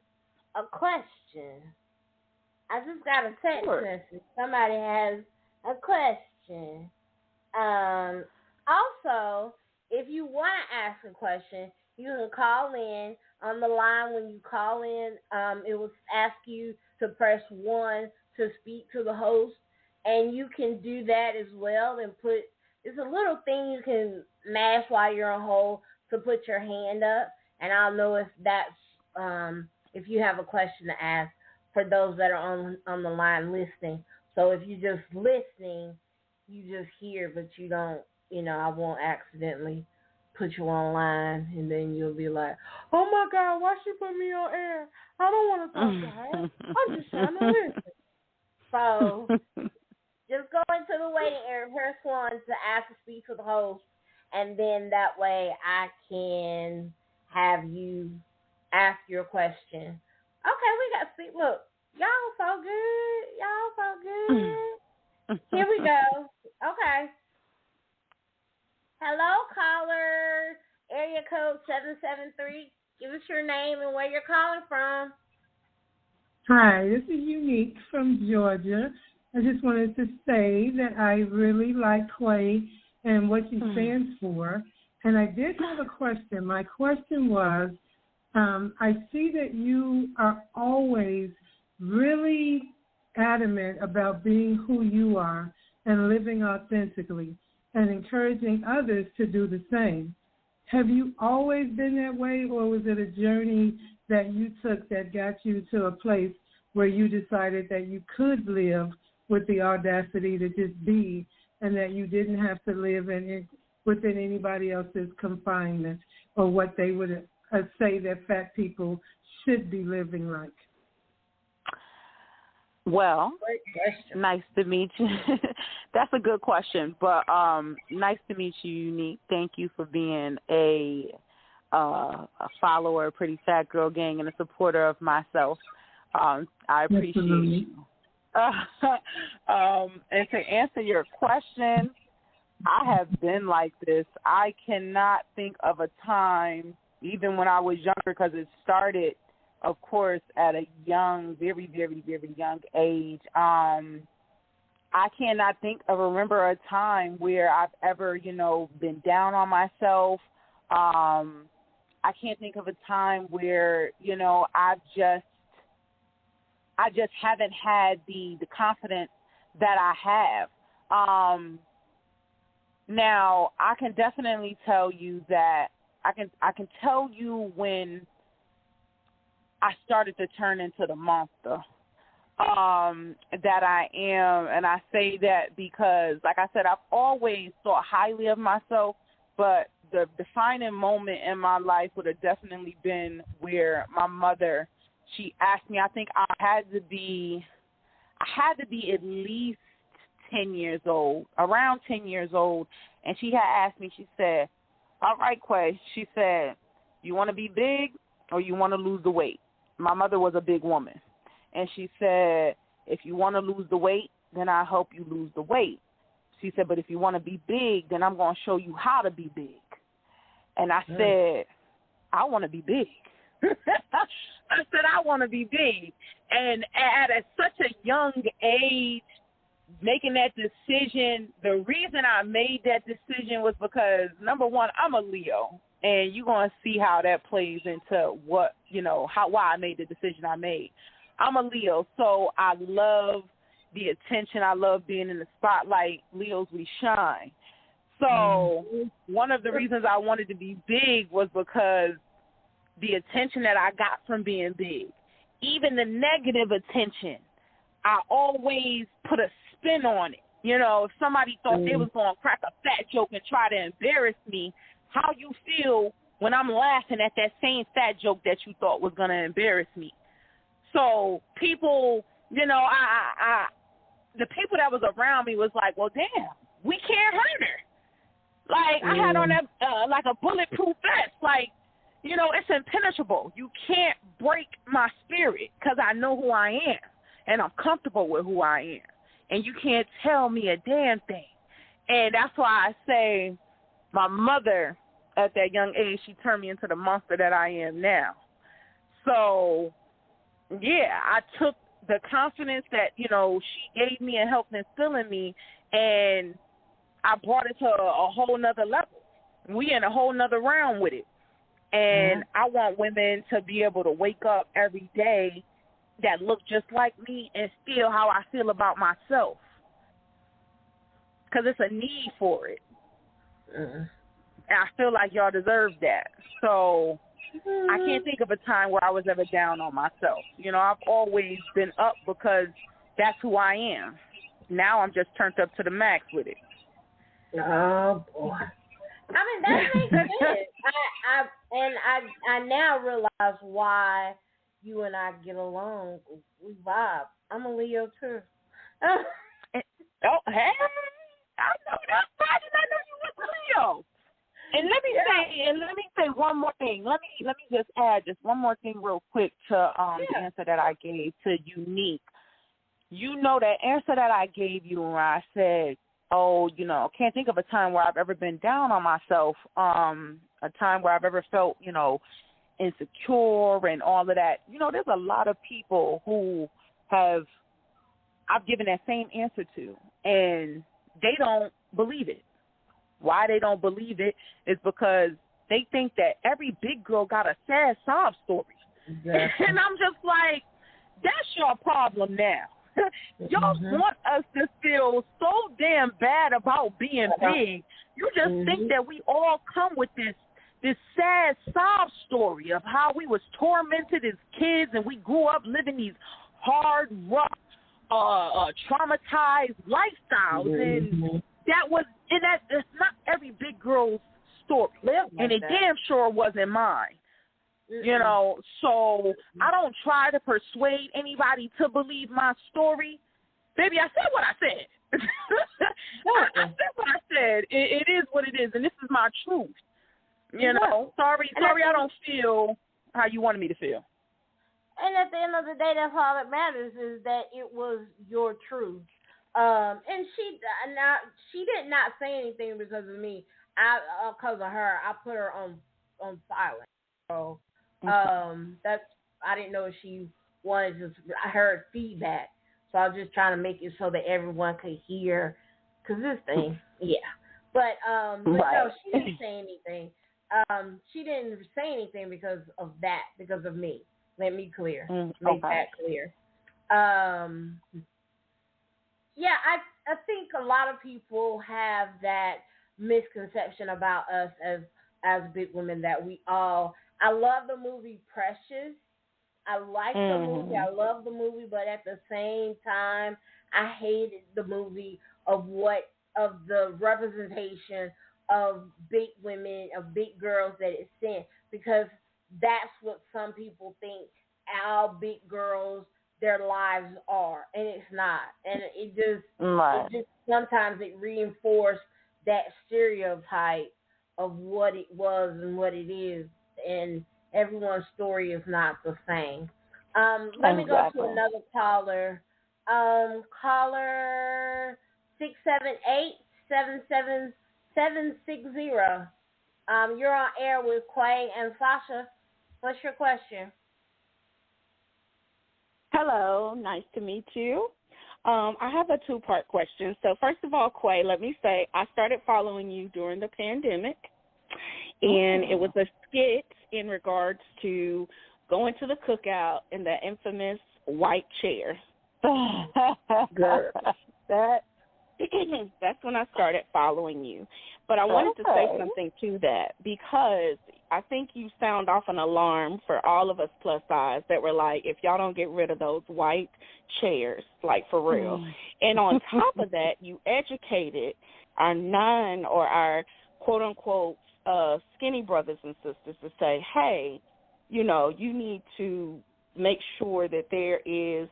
a question. I just got a text message. Somebody has a question. Also, if you want to ask a question, you can call in. On the line, when you call in, it will ask you to press 1 to speak to the host, and you can do that as well and it's a little thing you can mash while you're on hold to put your hand up, and I'll know if that's if you have a question to ask for those that are on the line listening. So if you're just listening, you just hear, but you don't, you know, I won't accidentally put you online, and then you'll be like, oh my God, why she put me on air? I don't want to talk to her. I'm just trying to listen. So just go into the waiting area, press 1 to ask to speak to the host, and then that way I can have you ask your question. Okay, we got to see. Look, y'all so good. Here we go. Okay. Hello, caller. Area code 773. Give us your name and where you're calling from. Hi, this is Unique from Georgia. I just wanted to say that I really like Clay and what she stands for. And I did have a question. My question was, I see that you are always really adamant about being who you are and living authentically and encouraging others to do the same. Have you always been that way, or was it a journey that you took that got you to a place where you decided that you could live with the audacity to just be, and that you didn't have to live within anybody else's confinement or what they would say that fat people should be living like? Well, nice to meet you. That's a good question, but nice to meet you, Unique. Thank you for being a follower of Prettyfatgrlgang and a supporter of myself. I appreciate you. And to answer your question, I have been like this. I cannot think of a time, even when I was younger, because it started, of course, at a young, very, very, very young age. I cannot remember a time where I've ever, been down on myself. I can't think of a time where, I just haven't had the confidence that I have. Now, I can definitely tell you that I can tell you when I started to turn into the monster that I am, and I say that because, like I said, I've always thought highly of myself, but the defining moment in my life would have definitely been where my mother, she asked me, I think I had to be at least 10 years old, around 10 years old, and she had asked me, she said, all right, Quay, she said, you want to be big or you want to lose the weight? My mother was a big woman, and she said, if you want to lose the weight, then I'll help you lose the weight. She said, but if you want to be big, then I'm going to show you how to be big. And I said, I want to be big. I said, I want to be big. And at such a young age, making that decision, the reason I made that decision was because, number one, I'm a Leo, and you're going to see how that plays into what, why I made the decision I made. I'm a Leo, so I love the attention. I love being in the spotlight. Leos, we shine. So one of the reasons I wanted to be big was because the attention that I got from being big, even the negative attention, I always put a spin on it. If somebody thought they was going to crack a fat joke and try to embarrass me, how you feel when I'm laughing at that same fat joke that you thought was going to embarrass me. So people, the people that was around me was like, well, damn, we can't hurt her. Like, I had on that, like a bulletproof vest. Like, it's impenetrable. You can't break my spirit because I know who I am, and I'm comfortable with who I am. And you can't tell me a damn thing. And that's why I say my mother, at that young age, she turned me into the monster that I am now. So, yeah, I took the confidence that, she gave me and helped instill in me, and I brought it to a whole nother level. We in a whole nother realm with it. And I want women to be able to wake up every day that look just like me and feel how I feel about myself. Because it's a need for it. And I feel like y'all deserve that. So I can't think of a time where I was ever down on myself. I've always been up because that's who I am. Now I'm just turned up to the max with it. Oh, boy. I mean, that makes sense. I now realize why you and I get along. We vibe. I'm a Leo, too. Oh, hey. I know that. I did not know you was Leo. And let me say one more thing. Let me just add just one more thing real quick to the answer that I gave to Unique. That answer that I gave you when I said, can't think of a time where I've ever been down on myself, a time where I've ever felt, insecure and all of that. There's a lot of people who I've given that same answer to, and they don't believe it. Why they don't believe it is because they think that every big girl got a sad sob story. Exactly. And I'm just like, that's your problem now. Y'all want us to feel so damn bad about being big. You just think that we all come with this sad sob story of how we was tormented as kids and we grew up living these hard, rough, traumatized lifestyles, and that's not every big girl's story, and it damn sure wasn't mine. You know, so I don't try to persuade anybody to believe my story. Baby, I said what I said. I said what I said. It is what it is, and this is my truth. You know, sorry, I don't feel how you wanted me to feel. And at the end of the day, that's all that matters, is that it was your truth. And she did not say anything because of me. Because of her, I put her on silent. So that's, I didn't know if she wanted to. I heard feedback, so I was just trying to make it so that everyone could hear. Cause this thing, yeah. But no, she didn't say anything. She didn't say anything because of that, because of me. Let me make that clear. Yeah, I think a lot of people have that misconception about us as big women, that I love the movie Precious. I like the movie. I love the movie, but at the same time, I hated the movie of the representation of big women, of big girls that it sent, because that's what some people think our big girls, their lives are, and it's not. And it just sometimes it reinforced that stereotype of what it was and what it is, and everyone's story is not the same. Let me go to another caller. Caller 678-77760. You're on air with Quay and Sasha. What's your question? Hello, nice to meet you. I have a two-part question. So first of all, Quay, let me say I started following you during the pandemic, and it was a skit in regards to going to the cookout in the infamous white chair. That's when I started following you. But I wanted to say something to that, because I think you sound off an alarm for all of us plus size that were like, if y'all don't get rid of those white chairs, like for real. And on top of that, you educated our quote unquote skinny brothers and sisters to say, hey, you know, you need to make sure that there is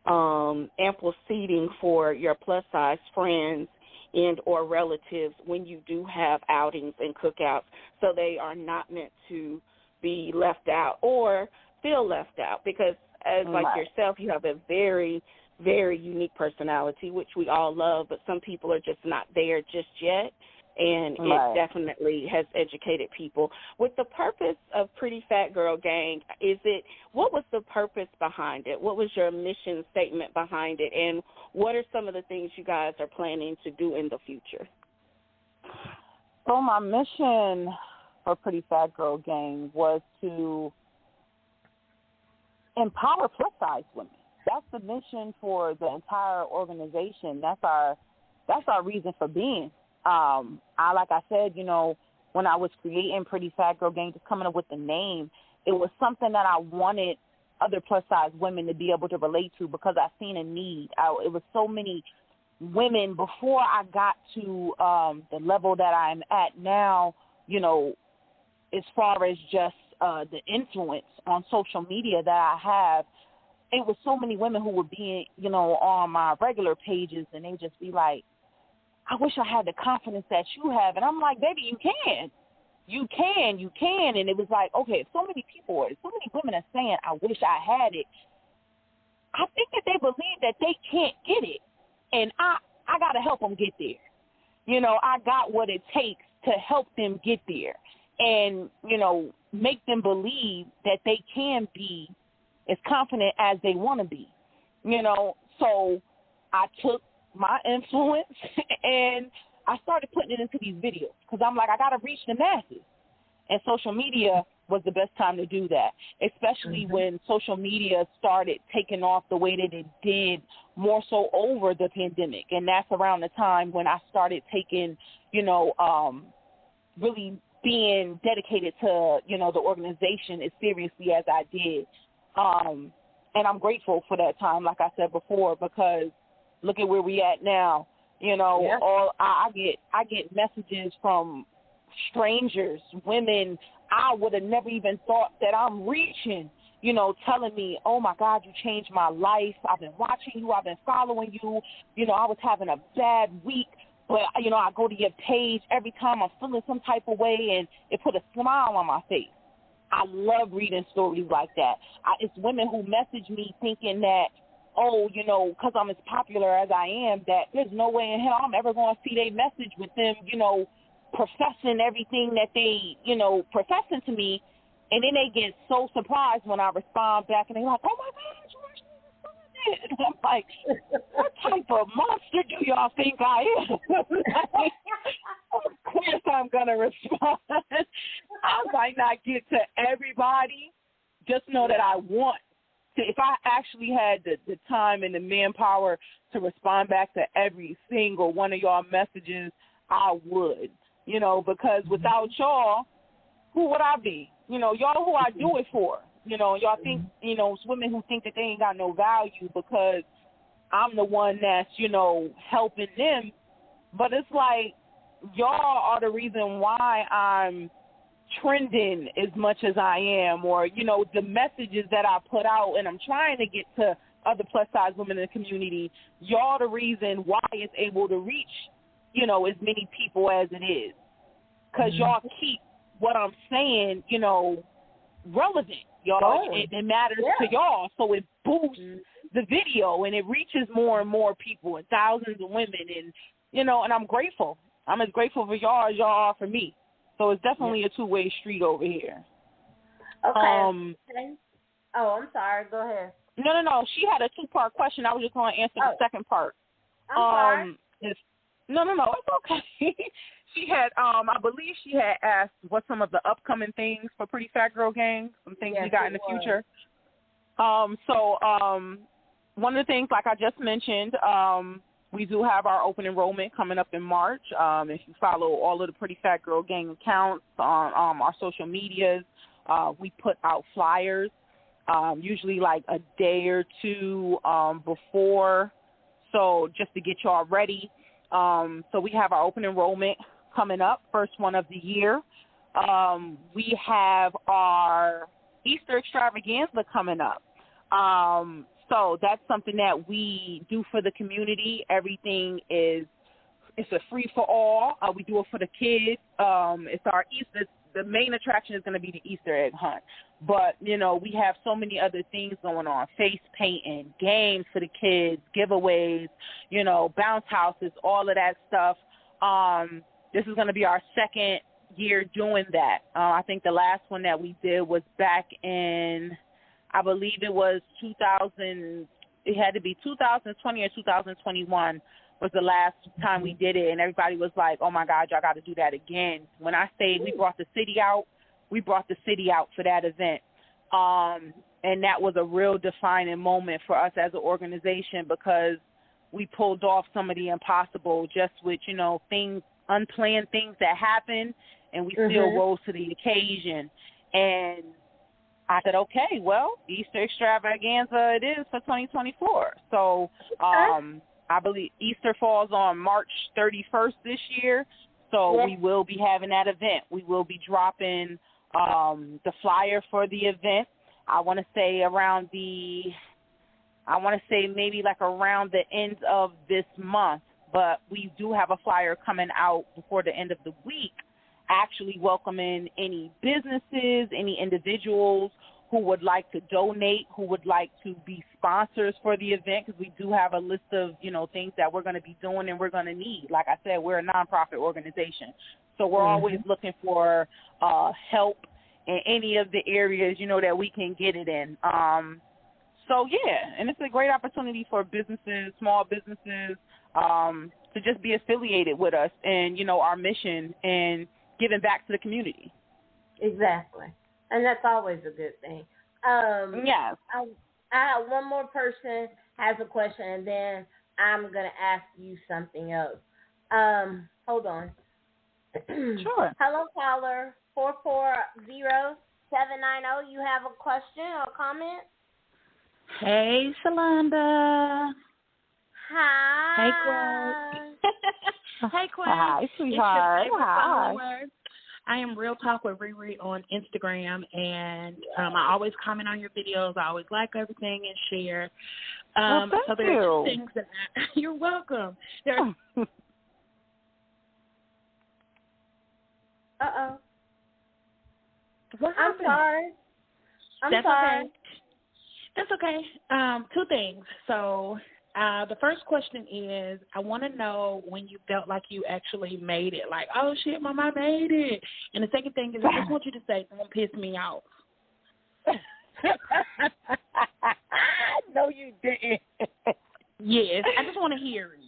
ample seating for your plus size friends and or relatives when you do have outings and cookouts, so they are not meant to be left out or feel left out, because as like yourself, you have a very, very unique personality, which we all love, but some people are just not there just yet. And it definitely has educated people. With the purpose of Prettyfatgrlgang, what was the purpose behind it? What was your mission statement behind it? And what are some of the things you guys are planning to do in the future? So my mission for Prettyfatgrlgang was to empower plus-size women. That's the mission for the entire organization. That's our reason for being. Like I said, you know, when I was creating Prettyfatgrlgang, just coming up with the name, it was something that I wanted other plus-size women to be able to relate to, because I seen a need. It was so many women before I got to the level that I'm at now, you know, as far as just the influence on social media that I have. It was so many women who would be, you know, on my regular pages, and they just be like, I wish I had the confidence that you have. And I'm like, baby, you can. And it was like, okay, if so many women are saying, I wish I had it, I think that they believe that they can't get it. And I got to help them get there. You know, I got what it takes to help them get there and, you know, make them believe that they can be as confident as they want to be. You know, so I took my influence and I started putting it into these videos, because I'm like, I got to reach the masses. And social media was the best time to do that, especially when social media started taking off the way that it did, more so over the pandemic. And that's around the time when I started taking, you know, really being dedicated to, you know, the organization as seriously as I did. And I'm grateful for that time, like I said before, because look at where we at now. You know, I get messages from strangers, women I would have never even thought that I'm reaching, you know, telling me, oh, my God, you changed my life. I've been watching you. I've been following you. You know, I was having a bad week, but, you know, I go to your page every time I'm feeling some type of way, and it put a smile on my face. I love reading stories like that. It's women who message me thinking that, oh, you know, because I'm as popular as I am, that there's no way in hell I'm ever going to see their message with them, you know, professing everything that they, you know, professing to me. And then they get so surprised when I respond back, and they're like, oh, my God, you actually responded. And I'm like, what type of monster do y'all think I am? Like, of course I'm going to respond. I might not get to everybody. Just know that I want to. If I actually had the time and the manpower to respond back to every single one of y'all messages, I would. You know, because without y'all, who would I be? You know, y'all who I do it for. You know, y'all think, you know, it's women who think that they ain't got no value because I'm the one that's, you know, helping them. But it's like, y'all are the reason why I'm trending as much as I am, or, you know, the messages that I put out, and I'm trying to get to other plus-size women in the community. Y'all the reason why it's able to reach, you know, as many people as it is. Because y'all keep what I'm saying, you know, relevant. Y'all, it matters to y'all, so it boosts the video, and it reaches more and more people, and thousands of women, and, you know, and I'm grateful. I'm as grateful for y'all as y'all are for me. So it's definitely a two-way street over here. Okay. Oh, I'm sorry. Go ahead. No. She had a two-part question. I was just going to answer the second part. I'm sorry. No, it's okay. She had, I believe she had asked what some of the upcoming things for Prettyfatgrlgang, some things we got in the future. So one of the things, like I just mentioned, we do have our open enrollment coming up in March. If you follow all of the Prettyfatgrlgang accounts on our social medias, we put out flyers, usually like a day or two before, so just to get y'all ready. So we have our open enrollment coming up, first one of the year. We have our Easter extravaganza coming up. So that's something that we do for the community. Everything it's a free-for-all. We do it for the kids. It's our Easter. The main attraction is going to be the Easter egg hunt. But, you know, we have so many other things going on, face painting, games for the kids, giveaways, you know, bounce houses, all of that stuff. This is going to be our second year doing that. I think the last one that we did was back in, I believe it was 2000, it had to be 2020 or 2021 was the last time we did it, and everybody was like, oh, my God, y'all got to do that again. When I say we brought the city out for that event, and that was a real defining moment for us as an organization because we pulled off some of the impossible just with, you know, things, unplanned things that happen, and we still rose to the occasion. And I said, okay, well, Easter extravaganza it is for 2024. So I believe Easter falls on March 31st this year, so we will be having that event. We will be dropping the flyer for the event. I want to say maybe like around the end of this month, but we do have a flyer coming out before the end of the week, actually welcoming any businesses, any individuals who would like to donate, who would like to be sponsors for the event, because we do have a list of, you know, things that we're going to be doing and we're going to need. Like I said, we're a nonprofit organization, so we're always looking for help in any of the areas, you know, that we can get it in. So, and it's a great opportunity for businesses, small businesses, to just be affiliated with us and, you know, our mission and giving back to the community. Exactly. And that's always a good thing. Yes. I have one more person has a question, and then I'm going to ask you something else. Hold on. Sure. Hello, caller, 440-790. You have a question or comment? Hey, Shalonda. Hi. Hey, Quay. Hey, Quay. Hi, sweetheart. It's your favorite Hi. follower. I am Real Talk with Riri on Instagram, and I always comment on your videos. I always like everything and share. Thank so there are you. two things that you're welcome. There are, Uh-oh. what I'm happened? sorry. That's sorry. okay. That's okay. Two things. So the first question is, I want to know when you felt like you actually made it. Like, oh, shit, Mom, I made it. And the second thing is, I just want you to say, don't piss me off. No, you didn't. Yes, I just want to hear it.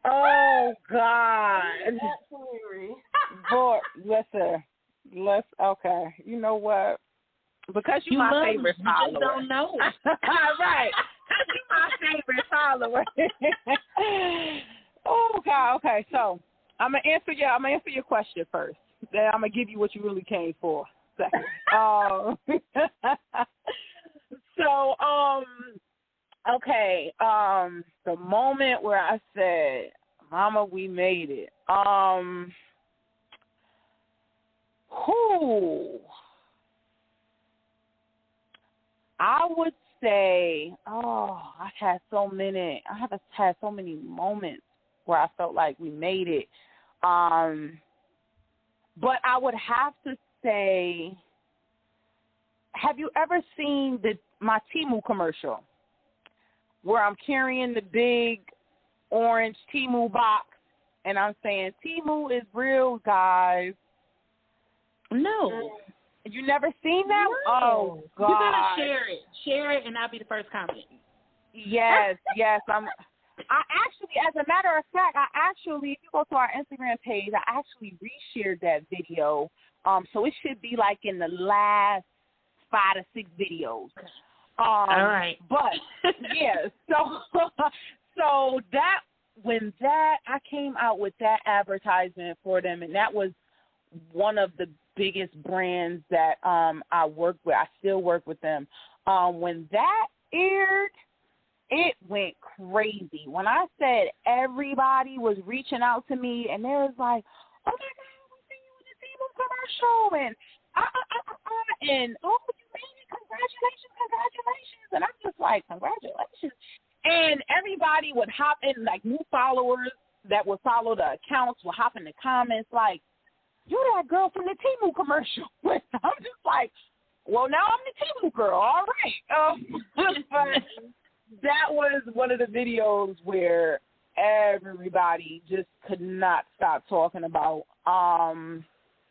Oh, God. Absolutely. Boy, listen. Okay. You know what? Because you're my favorite follower. You just don't know. Right. You're my favorite follower. Oh, God. Okay. So I'm gonna answer your question first. Then I'm gonna give you what you really came for second. Okay. The moment where I said, "Mama, we made it." I would say, I've had so many moments where I felt like we made it. But I would have to say, have you ever seen my Temu commercial where I'm carrying the big orange Temu box and I'm saying, Temu is real, guys? No. You never seen that? No. Oh, God. You gotta share it. Share it, and I'll be the first comment. Yes. I actually, as a matter of fact, if you go to our Instagram page, I actually reshared that video. So it should be like in the last 5 to 6 videos. All right. But yeah, so when I came out with that advertisement for them, and that was one of the biggest brands that I worked with. I still work with them. When that aired, it went crazy. When I said everybody was reaching out to me, and they was like, "Oh my God, we see you in the Temu commercial," and and "Oh, you made it! Congratulations!" And I'm just like, "Congratulations!" And everybody would hop in, like new followers that would follow the accounts would hop in the comments like, "You're that girl from the Temu commercial." I'm just like, well, now I'm the Temu girl. All right. But that was one of the videos where everybody just could not stop talking about.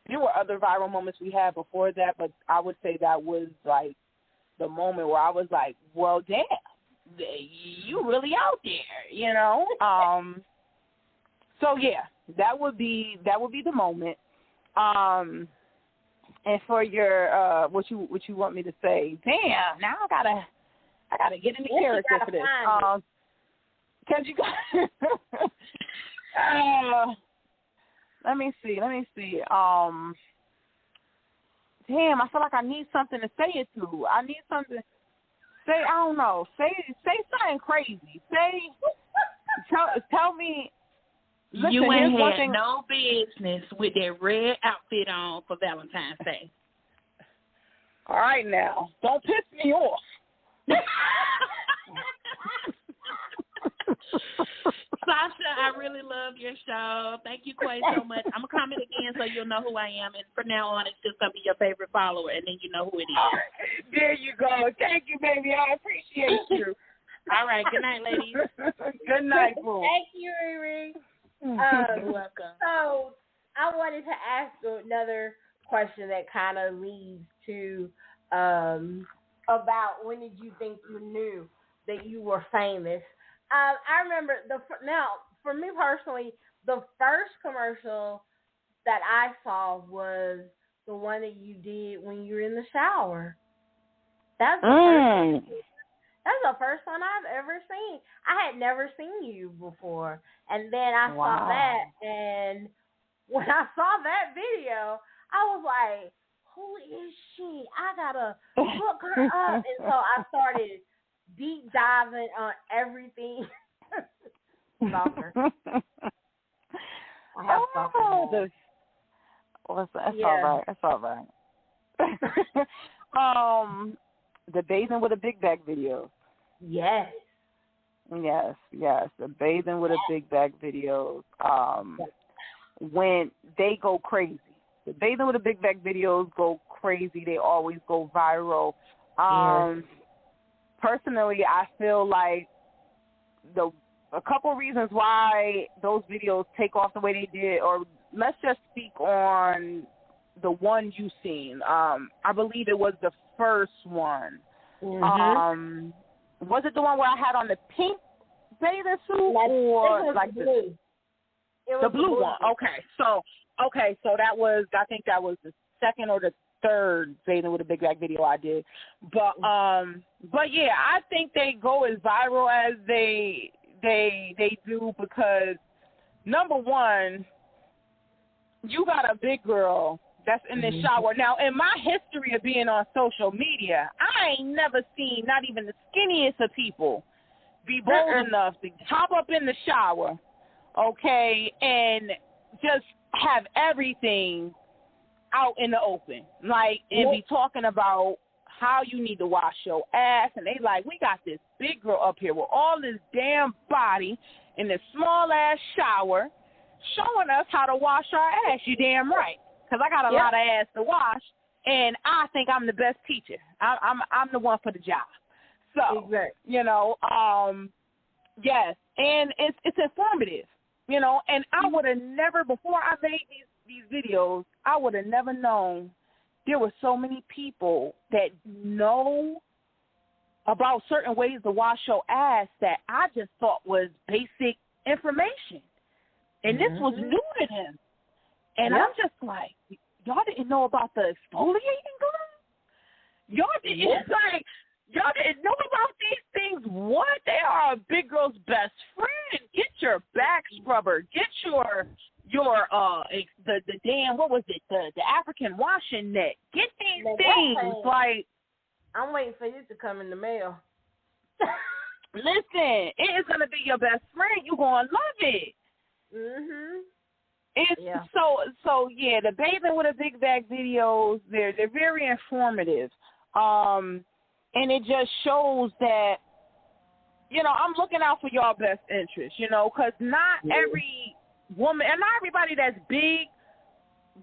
There were other viral moments we had before that, but I would say that was like the moment where I was like, well, damn, you really out there, you know? So yeah, that would be the moment. And for your what you want me to say? Damn, now I gotta get into character for this. Cause you got. Let me see. Damn, I feel like I need something to say it to. I need something. Say, I don't know. Say something crazy. Tell me. Listen, you ain't one had thing. no business with that red outfit on for Valentine's Day. All right, now, don't piss me off. Sasha, I really love your show. Thank you, Quay, so much. I'm going to comment again so you'll know who I am. And from now on, it's just going to be your favorite follower, and then you know who it is. There you go. Thank you, baby. I appreciate you. All right. Good night, ladies. Good night, boo. Thank you, Riri. You're welcome. So I wanted to ask another question that kind of leads to about when did you think you knew that you were famous? I remember for me personally, the first commercial that I saw was the one that you did when you were in the shower. That's the first one I've ever seen. I had never seen you before. And then I saw that, and when I saw that video, I was like, who is she? I got to look her up. And so I started deep diving on everything. Stalker. I have stalker. That's all right. The bathing with a big bag video. Yes. The bathing with a big bag videos. When they go crazy. The bathing with a big bag videos go crazy. They always go viral. Personally, I feel like a couple reasons why those videos take off the way they did, or let's just speak on the one you seen. I believe it was the first one. Mm-hmm. Was it the one where I had on the pink bathing suit, or like blue? The blue one? Okay, so that was, I think that was the second or the third bathing with a big bag video I did. But yeah, I think they go as viral as they do because, number one, you got a big girl that's in the shower. Now, in my history of being on social media, I ain't never seen not even the skinniest of people be bold enough to hop up in the shower, okay, and just have everything out in the open, like, and be talking about how you need to wash your ass, and they like, we got this big girl up here with all this damn body in this small-ass shower showing us how to wash our ass. You damn right, because I got a lot of ass to wash, and I think I'm the best teacher. I'm the one for the job. So, you know, yes, and it's informative, you know, and I would have never, before I made these videos, I would have never known there were so many people that know about certain ways to wash your ass that I just thought was basic information. And this was new to them. And I'm just like, y'all didn't know about the exfoliating glue? Y'all didn't know about these things? What? They are a big girl's best friend. Get your back scrubber. Get your the damn, what was it? The African washing net. Get these things. Like, I'm waiting for you to come in the mail. Listen, it is gonna be your best friend. You're gonna love it. So yeah, the bathing with a big bag videos, they're very informative. And it just shows that, you know, I'm looking out for y'all best interest, you know, because not every woman, and not everybody that's big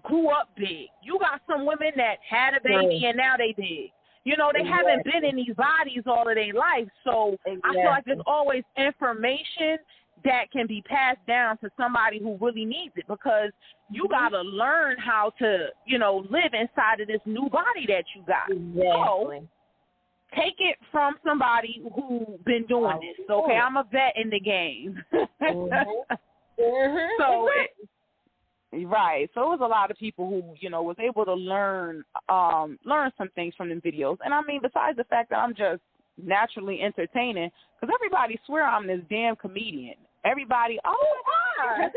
grew up big. You got some women that had a baby and now they big. You know, they haven't been in these bodies all of their life. So I feel like there's always information that can be passed down to somebody who really needs it, because you got to learn how to, you know, live inside of this new body that you got. So take it from somebody who been doing this. Okay, I'm a vet in the game. So it was a lot of people who, you know, was able to learn some things from them videos. And I mean, besides the fact that I'm just naturally entertaining, because everybody swear I'm this damn comedian. Everybody, oh my God,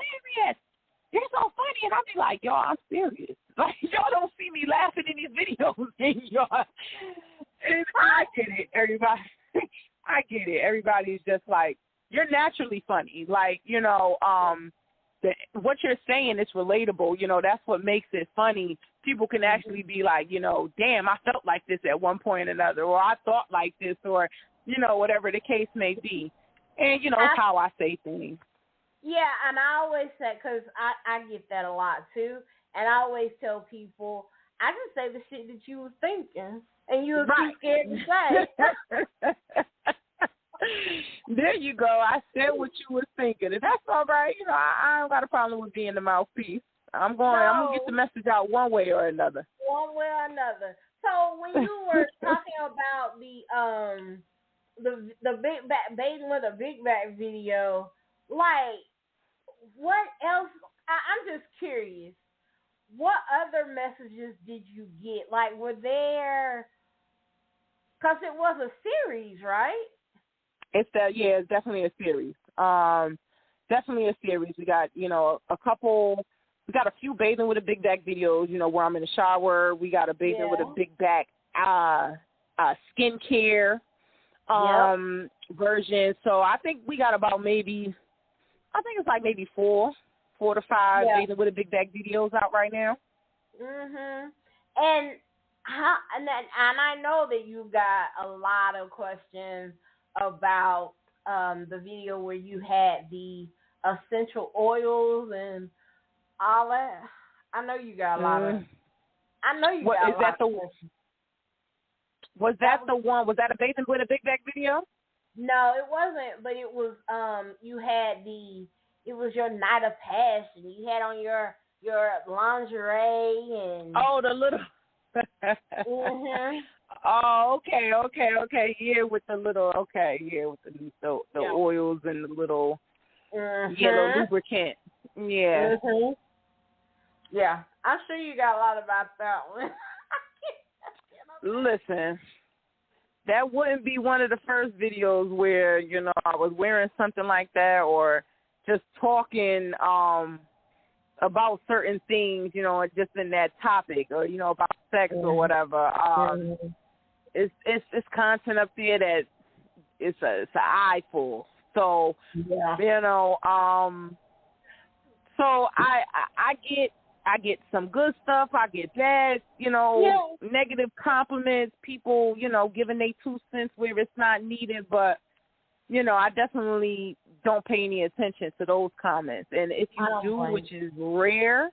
you're so funny, and I'll be like, y'all, I'm serious. Like, y'all don't see me laughing in these videos, and y'all. And I get it, everybody. I get it. Everybody's just like, you're naturally funny. Like, you know, what you're saying is relatable. You know, that's what makes it funny. People can actually be like, you know, damn, I felt like this at one point or another, or I thought like this, or, you know, whatever the case may be. And, you know, it's how I say things. Yeah, and I always say, because I get that a lot too, and I always tell people, I just say the shit that you was thinking, and you was too scared to say. There you go. I said what you was thinking, and that's all right. You know, I don't got a problem with being the mouthpiece. I'm gonna get the message out one way or another. One way or another. So when you were talking about the big back bathing with a big back video, like, what else? I'm just curious. What other messages did you get? Like, were there? Because it was a series, right? It's definitely a series. Definitely a series. We got, you know, we got a few bathing with a big back videos, you know, where I'm in the shower. We got a bathing with a big back skincare. version. So I think we got about maybe 4 to 5 Bathing with a Big Bag videos out right now. And I know that you got a lot of questions about the video where you had the essential oils and all that. I know you got a lot of. I know you got a lot of questions. Was that the one? Was that a Bathing with a Big Bag video? No, it wasn't. But it was. You had it was your night of passion. You had on your lingerie and. Oh, the little. Oh, okay. Yeah, with the little. Okay, yeah, with the oils and the little yellow lubricant. Yeah. Yeah, I'm sure you got a lot about that one. Listen, that wouldn't be one of the first videos where, I was wearing something like that or just talking about certain things, just in that topic or, about sex or whatever. It's content up there that it's an eyeful. So, so I get some good stuff. I get bad, negative compliments, people, giving their 2 cents where it's not needed. But, I definitely don't pay any attention to those comments. And if you do, which is rare,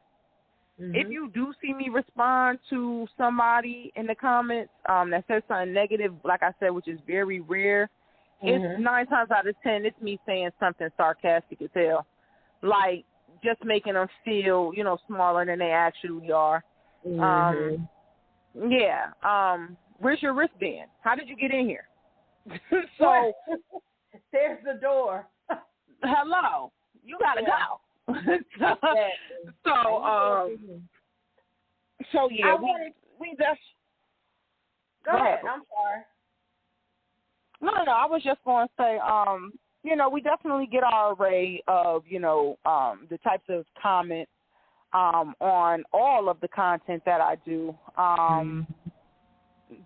if you do see me respond to somebody in the comments that says something negative, like I said, which is very rare, it's 9 times out of 10, it's me saying something sarcastic as hell. Like, just making them feel, smaller than they actually are. Where's your wristband? How did you get in here? So there's the door. Hello, you gotta go. We just go ahead. I'm sorry. No. I was just going to say, we definitely get our array of, the types of comments on all of the content that I do.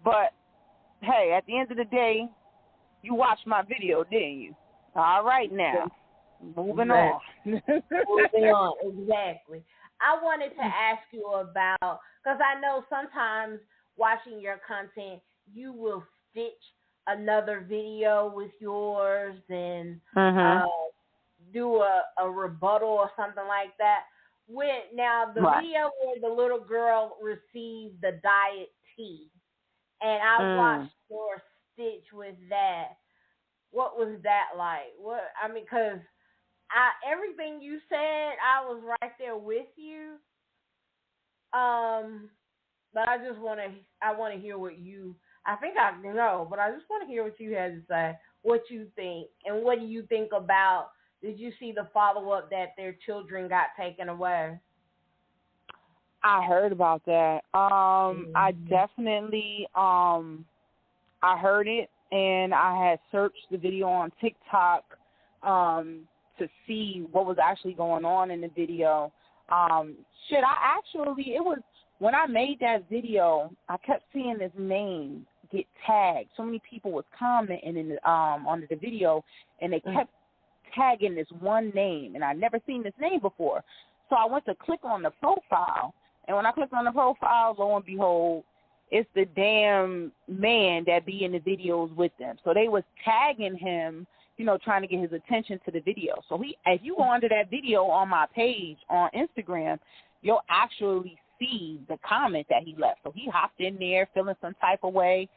But, hey, at the end of the day, you watched my video, didn't you? All right, now. Moving on. Moving on, exactly. I wanted to ask you about, because I know sometimes watching your content, you will stitch another video with yours and do a rebuttal or something like that. Now the video where the little girl received the diet tea, and I watched your stitch with that. What was that like? Because everything you said, I was right there with you. But I want to hear what you. I think I know, but I just want to hear what you had to say, what you think, and what do you think about, did you see the follow-up that their children got taken away? I heard about that. I definitely, I heard it, and I had searched the video on TikTok to see what was actually going on in the video. When I made that video, I kept seeing this name get tagged. So many people was commenting on the video, and they kept tagging this one name, and I'd never seen this name before. So I went to click on the profile, and when I clicked on the profile, lo and behold, it's the damn man that be in the videos with them. So they was tagging him, trying to get his attention to the video. So if you go under that video on my page on Instagram, you'll actually see the comment that he left. So he hopped in there feeling some type of way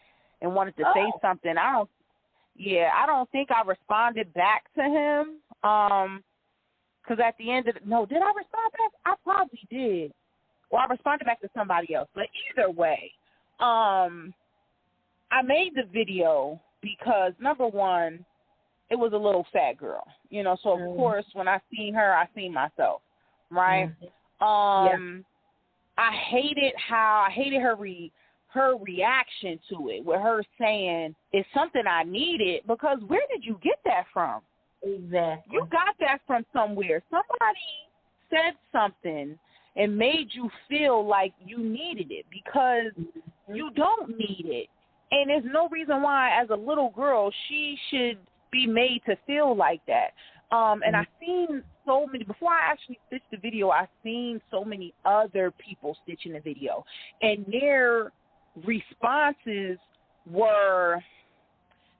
and wanted to say something. I don't think I responded back to him. Because at the end of did I respond back? I probably did. Or I responded back to somebody else. But either way, I made the video because, number one, it was a little fat girl. So of course when I seen her, I seen myself. Right? I hated her reaction to it, with her saying it's something I needed, because where did you get that from? Exactly. You got that from somewhere. Somebody said something and made you feel like you needed it, because you don't need it. And there's no reason why, as a little girl, she should be made to feel like that. And I've seen so many, before I actually stitched the video, I've seen so many other people stitching the video. And their responses were,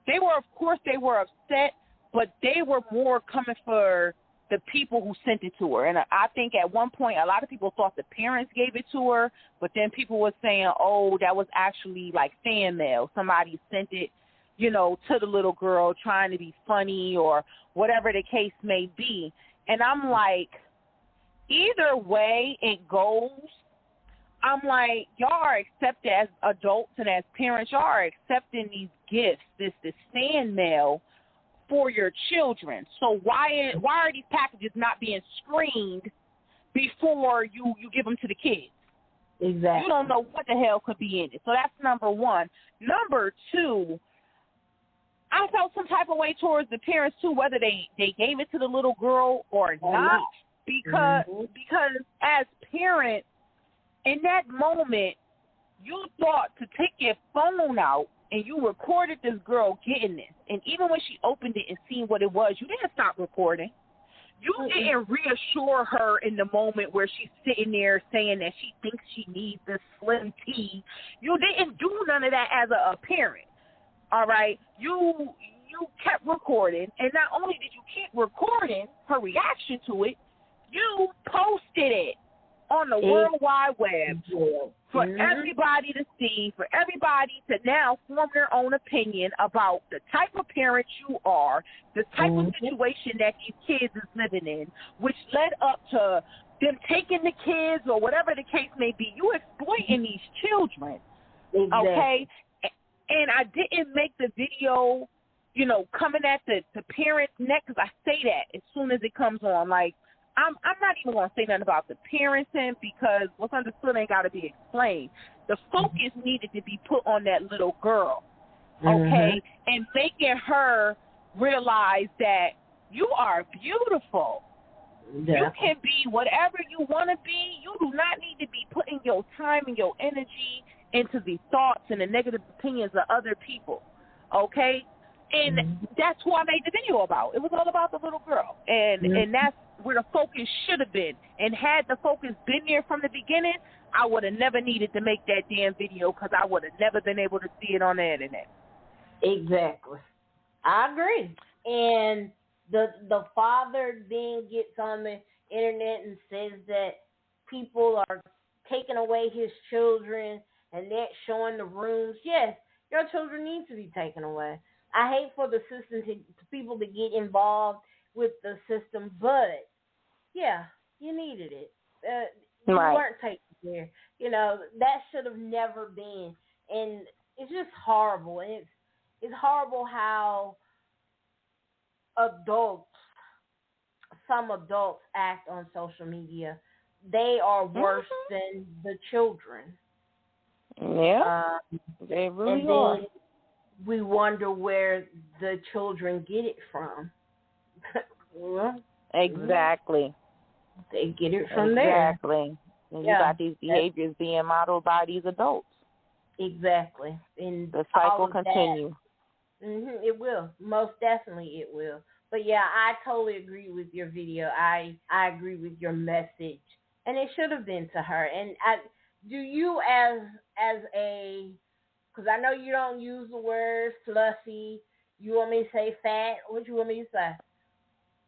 of course, they were upset, but they were more coming for the people who sent it to her. And I think at one point, a lot of people thought the parents gave it to her, but then people were saying, oh, that was actually like fan mail. Somebody sent it, you know, to the little girl trying to be funny or whatever the case may be. And I'm like, either way it goes, I'm like, y'all are accepted as adults and as parents, y'all are accepting these gifts, this fan mail for your children. So why are these packages not being screened before you give them to the kids? Exactly. You don't know what the hell could be in it. So that's number one. Number two, I felt some type of way towards the parents too, whether they gave it to the little girl or not, because as parents, in that moment, you thought to take your phone out and you recorded this girl getting this. And even when she opened it and seen what it was, you didn't stop recording. You didn't reassure her in the moment where she's sitting there saying that she thinks she needs this slim tea. You didn't do none of that as a parent. All right? You kept recording, and not only did you keep recording her reaction to it, you posted it on the World Wide Web for everybody to see, for everybody to now form their own opinion about the type of parent you are, the type of situation that these kids is living in, which led up to them taking the kids or whatever the case may be. You exploiting these children, okay? And I didn't make the video, you know, coming at the parents' neck, because I say that as soon as it comes on, like, I'm not even going to say nothing about the parenting, because what's understood ain't got to be explained. The focus needed to be put on that little girl, okay, and making her realize that you are beautiful. Yeah. You can be whatever you want to be. You do not need to be putting your time and your energy into the thoughts and the negative opinions of other people, okay? And that's who I made the video about. It was all about the little girl, and that's where the focus should have been. And had the focus been there from the beginning, I would have never needed to make that damn video, because I would have never been able to see it on the internet. Exactly. I agree. And the father then gets on the internet and says that people are taking away his children and that's showing the rooms. Yes, your children need to be taken away. I hate for the system to people to get involved with the system, but yeah, you needed it. You weren't taken there. You know, that should have never been. And it's just horrible. And it's horrible how some adults act on social media. They are worse than the children. Yeah, they really are. We wonder where the children get it from. Exactly. They get it from there. Exactly. And you got these behaviors being modeled by these adults. Exactly. And the cycle continues. It will. Most definitely it will. But yeah, I totally agree with your video. I agree with your message. And it should have been to her. And do you as a, because I know you don't use the word fluffy. You want me to say fat? What you want me to say?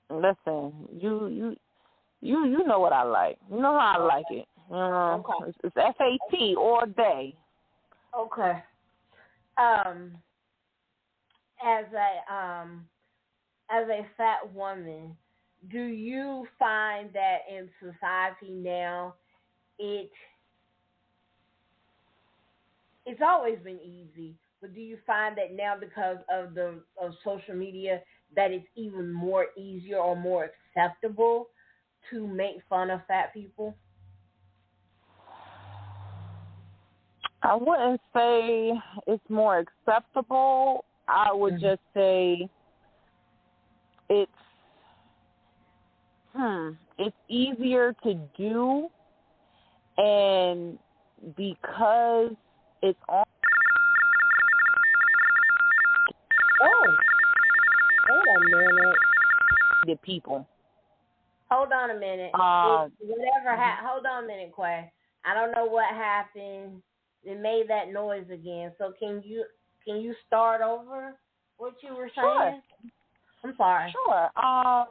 Listen, you know what I like. You know how I like it. Okay. It's FAT all day. Okay. As a fat woman, do you find that in society now it's always been easy, but do you find that now because of social media that it's even more easier or more acceptable to make fun of fat people? I wouldn't say it's more acceptable. I would just say it's easier to do, and because it's on like-minded people. Hold on a minute. Hold on a minute, Quay. I don't know what happened. It made that noise again. So can you start over what you were saying? Sure. I'm sorry. Sure. No,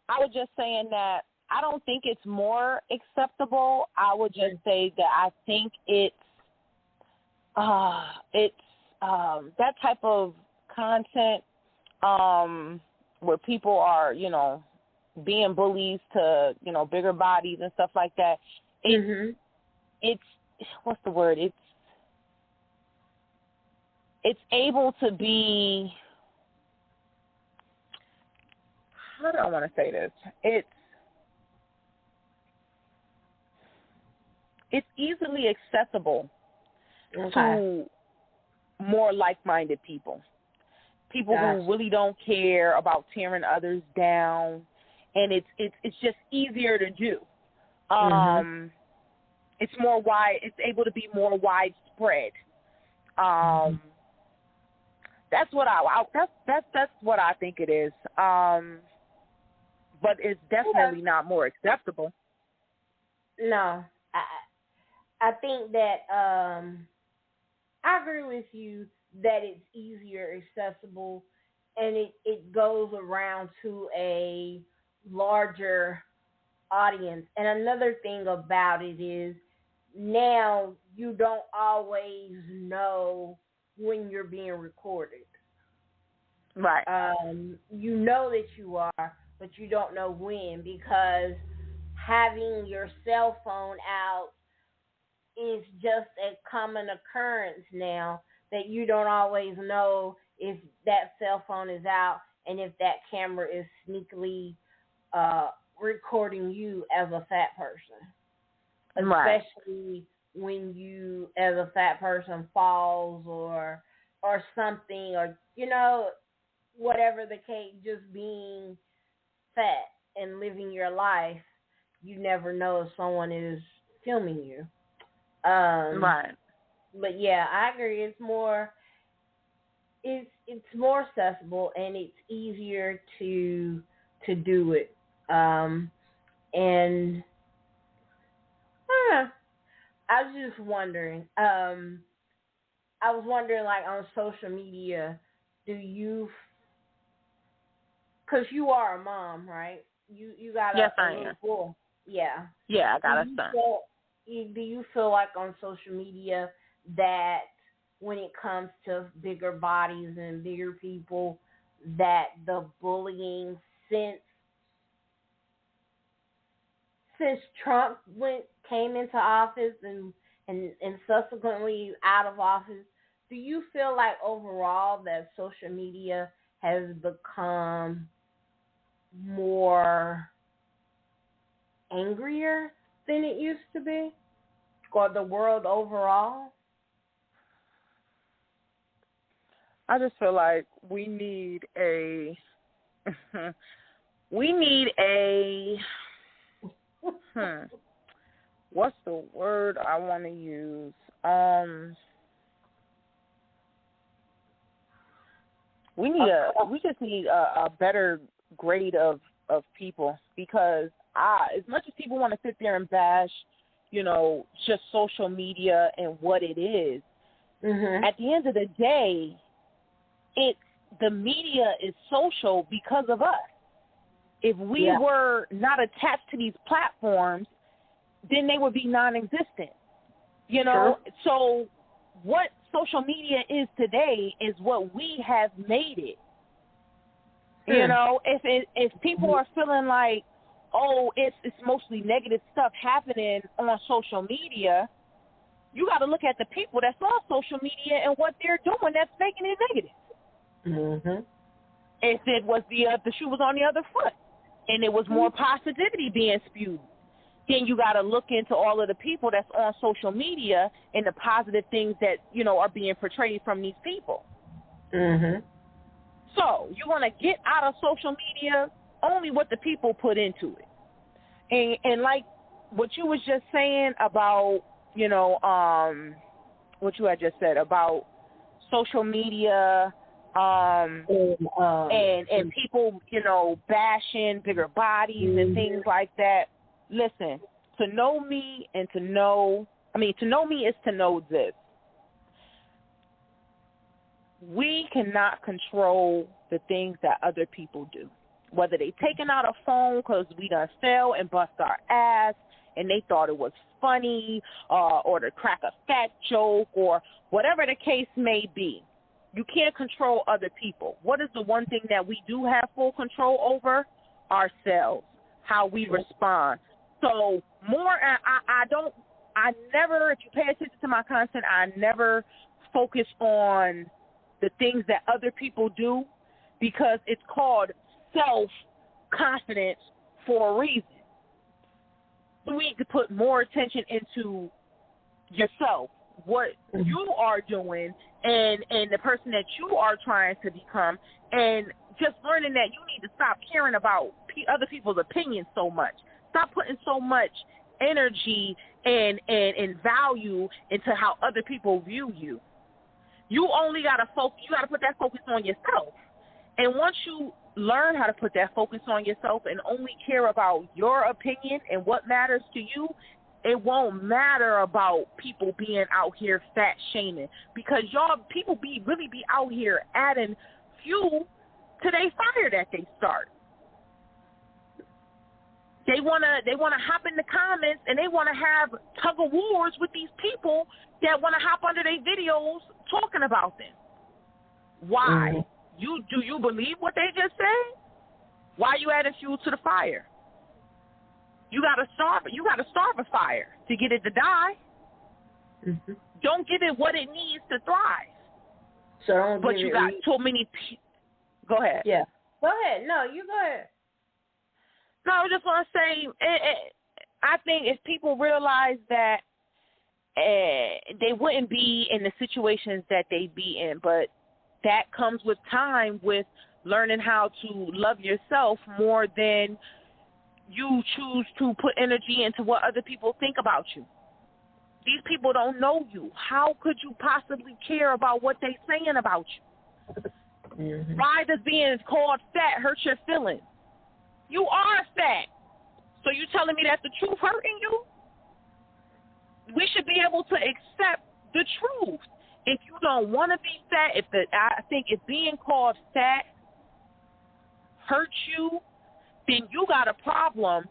I was just saying that I don't think it's more acceptable. I would just say that I think it's that type of content where people are, being bullies to, bigger bodies and stuff like that. It's what's the word? It's able to be, how do I want to say this? It's easily accessible to more like-minded people who really don't care about tearing others down, and it's just easier to do. It's more it's able to be more widespread. That's what that's what I think it is. But it's definitely not more acceptable. No, I think that I agree with you that it's easier accessible, and it goes around to a larger audience. And another thing about it is now you don't always know when you're being recorded. Right. You know that you are, but you don't know when, because having your cell phone out is just a common occurrence now, that you don't always know if that cell phone is out and if that camera is sneakily recording you as a fat person. Especially when you, as a fat person, falls or something, or, whatever the case, just being fat and living your life, you never know if someone is filming you. Right. But yeah, I agree. It's more accessible, and it's easier to do it. And I was just wondering. I was wondering, like, on social media, do you? Because you are a mom, right? You got yes, a I little am. boy. Yeah. Yeah, I got a son. Do you feel like on social media that when it comes to bigger bodies and bigger people, that the bullying since Trump came into office and subsequently out of office, do you feel like overall that social media has become more angrier than it used to be? Or the world overall? I just feel like we need a what's the word I want to use? We just need a better grade of people, because as much as people want to sit there and bash, just social media and what it is, at the end of the day, the media is social because of us. If we were not attached to these platforms, then they would be non-existent. Sure. So what social media is today is what we have made it. If people are feeling like, oh, it's mostly negative stuff happening on social media, you got to look at the people that's on social media and what they're doing that's making it negative. If it was the shoe was on the other foot and it was more positivity being spewed, then you got to look into all of the people that's on social media and the positive things that, are being portrayed from these people. So you want to get out of social media only what the people put into it. And like what you was just saying about, what you had just said about social media and people, bashing bigger bodies and things like that. Listen, to know me is to know this. We cannot control the things that other people do. Whether they taking out a phone because we done fell and bust our ass and they thought it was funny, or to crack a fat joke, or whatever the case may be. You can't control other people. What is the one thing that we do have full control over? Ourselves, how we respond. So I never, if you pay attention to my content, I never focus on the things that other people do, because it's called self-confidence for a reason. You need to put more attention into yourself, what you are doing, and the person that you are trying to become, and just learning that you need to stop caring about other people's opinions so much. Stop putting so much energy and value into how other people view you. You only got to focus. You got to put that focus on yourself. And once you learn how to put that focus on yourself and only care about your opinion and what matters to you, it won't matter about people being out here fat shaming, because people really be out here adding fuel to their fire that they start. They wanna hop in the comments and they wanna have tug of wars with these people that wanna hop under their videos talking about them. Why? Do you believe what they just said? Why you adding fuel to the fire? You gotta starve a fire to get it to die. Mm-hmm. Don't give it what it needs to thrive. But you got too many people. Go ahead. Yeah. Go ahead. No, you go ahead. No, I just want to say, I think if people realize that they wouldn't be in the situations that they be in, but that comes with time, with learning how to love yourself more than you choose to put energy into what other people think about you. These people don't know you. How could you possibly care about what they're saying about you? Mm-hmm. Why does being called fat hurt your feelings? You are fat. So you telling me that the truth hurting you? We should be able to accept the truth. If you don't want to be fat, I think if being called fat hurts you, then you got a problem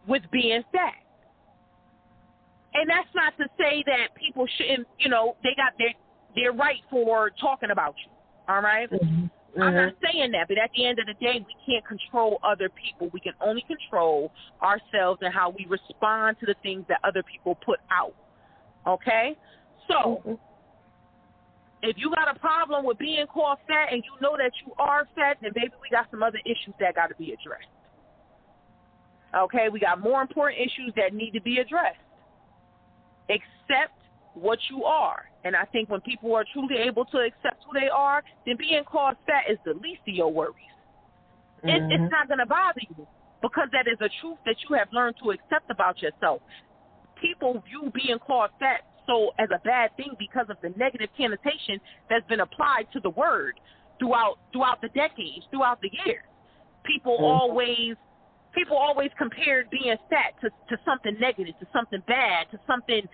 with being fat. And that's not to say that people shouldn't, they got their right for talking about you, all right? Mm-hmm. I'm not saying that, but at the end of the day, we can't control other people. We can only control ourselves and how we respond to the things that other people put out, okay? So if you got a problem with being called fat and you know that you are fat, then maybe we got some other issues that got to be addressed. Okay, we got more important issues that need to be addressed. Accept what you are. And I think when people are truly able to accept who they are, then being called fat is the least of your worries. Mm-hmm. It's not going to bother you, because that is a truth that you have learned to accept about yourself. People view being called fat as a bad thing because of the negative connotation that's been applied to the word throughout the decades, throughout the years. People always compared being fat to something negative, to something bad, to something,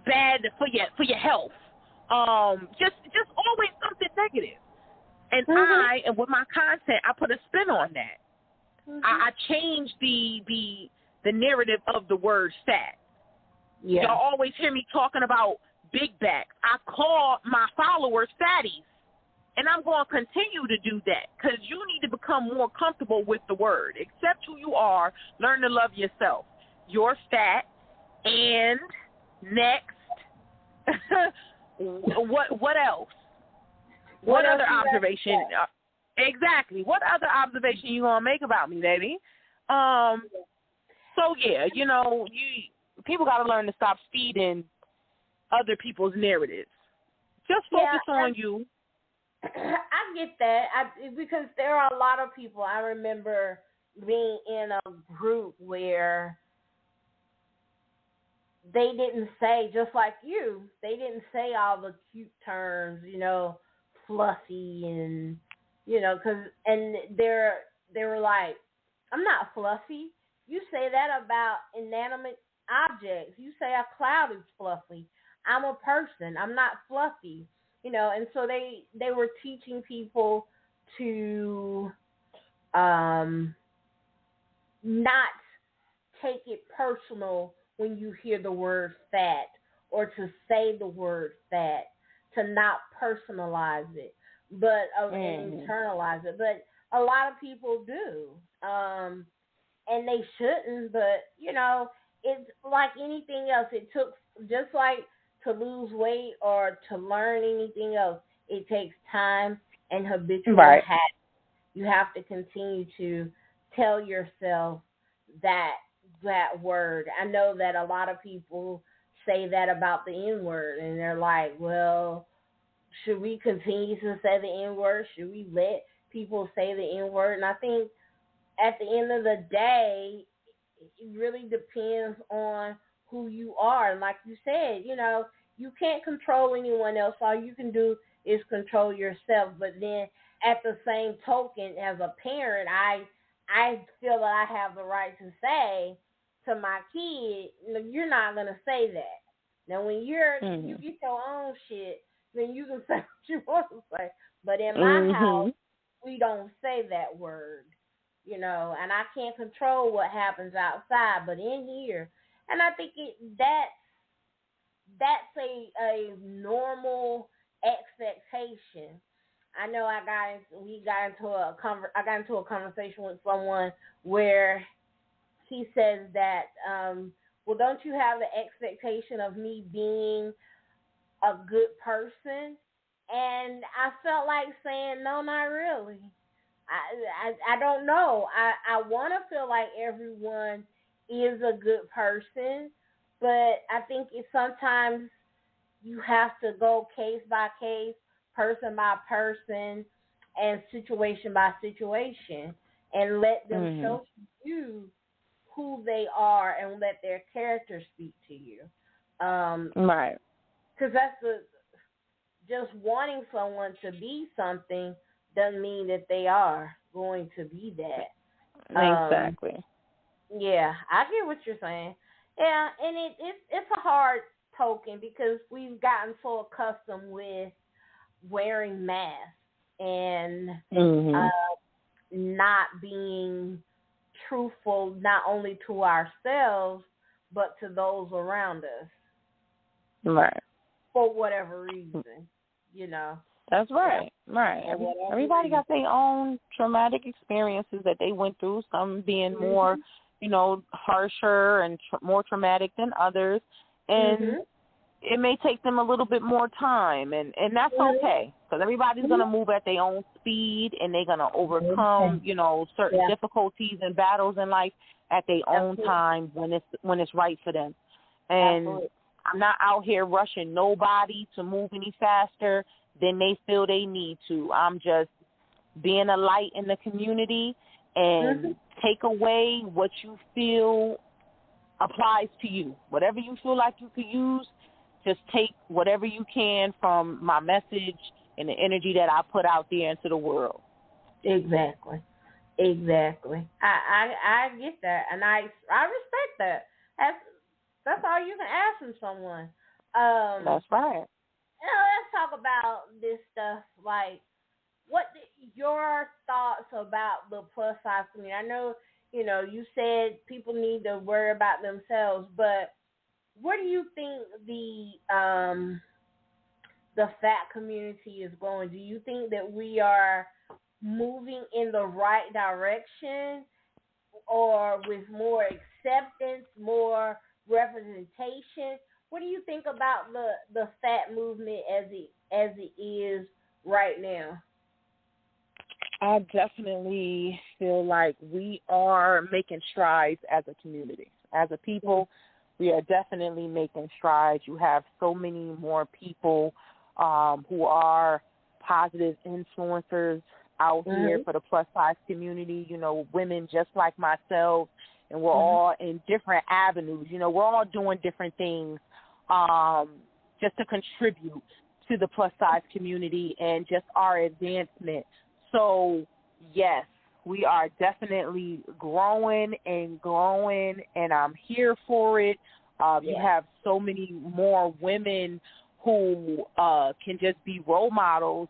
bad for your health. Just always something negative. And and with my content, I put a spin on that. Mm-hmm. I changed the narrative of the word fat. Yeah. Y'all always hear me talking about big backs. I call my followers fatties. And I'm going to continue to do that, because you need to become more comfortable with the word. Accept who you are. Learn to love yourself. You're fat. And next, what else? What other observation? Exactly. What other observation you going to make about me, baby? So, yeah, people got to learn to stop feeding other people's narratives. Just focus on you. I get that, because there are a lot of people. I remember being in a group where they didn't say, just like you, they didn't say all the cute terms, fluffy and, and they were like, I'm not fluffy. You say that about inanimate objects. You say a cloud is fluffy. I'm a person. I'm not fluffy. And so they were teaching people to not take it personal when you hear the word fat, or to say the word fat, to not personalize it, but and internalize it. But a lot of people do, and they shouldn't. But it's like anything else. It took, just like to lose weight or to learn anything else, it takes time and habitual habits. You have to continue to tell yourself that word. I know that a lot of people say that about the N-word, and they're like, well, should we continue to say the N-word? Should we let people say the N-word? And I think at the end of the day, it really depends on who you are. And like you said, you can't control anyone else. All you can do is control yourself. But then at the same token, as a parent, I feel that I have the right to say to my kid, you're not going to say that. Now, when you get your own shit, then you can say what you want to say. But in my house, we don't say that word, and I can't control what happens outside, but in here. And I think that's a normal expectation. I know I got into a conversation with someone where he says that, well, don't you have the expectation of me being a good person? And I felt like saying, no, not really. I don't know. I want to feel like everyone is a good person, but I think sometimes you have to go case by case, person by person, and situation by situation, and let them show you who they are and let their character speak to you. Right. Because just wanting someone to be something doesn't mean that they are going to be that. Exactly. Yeah, I get what you're saying. Yeah, and it's a hard token because we've gotten so accustomed with wearing masks and not being truthful, not only to ourselves but to those around us. Right. For whatever reason, That's right. Yeah. Right. Everybody got their own traumatic experiences that they went through, some being more, harsher and more traumatic than others. And it may take them a little bit more time, and that's okay, because everybody's going to move at their own speed, and they're going to overcome, certain difficulties and battles in life at their own time when it's right for them. And I'm not out here rushing nobody to move any faster than they feel they need to. I'm just being a light in the community and take away what you feel applies to you. Whatever you feel like you could use, just take whatever you can from my message and the energy that I put out there into the world. Exactly. I get that, and I respect that. That's all you can ask from someone. That's right. Let's talk about this stuff. Like, what your thoughts about the plus size community? I know, you said people need to worry about themselves, but where do you think the fat community is going? Do you think that we are moving in the right direction, or with more acceptance, more representation? What do you think about the fat movement as it is right now? I definitely feel like we are making strides as a community. As a people, we are definitely making strides. You have so many more people who are positive influencers out here for the plus size community, women just like myself and we're all in different avenues. You know, we're all doing different things just to contribute to the plus-size community and just our advancement. So, yes, we are definitely growing, and I'm here for it. We have so many more women who can just be role models,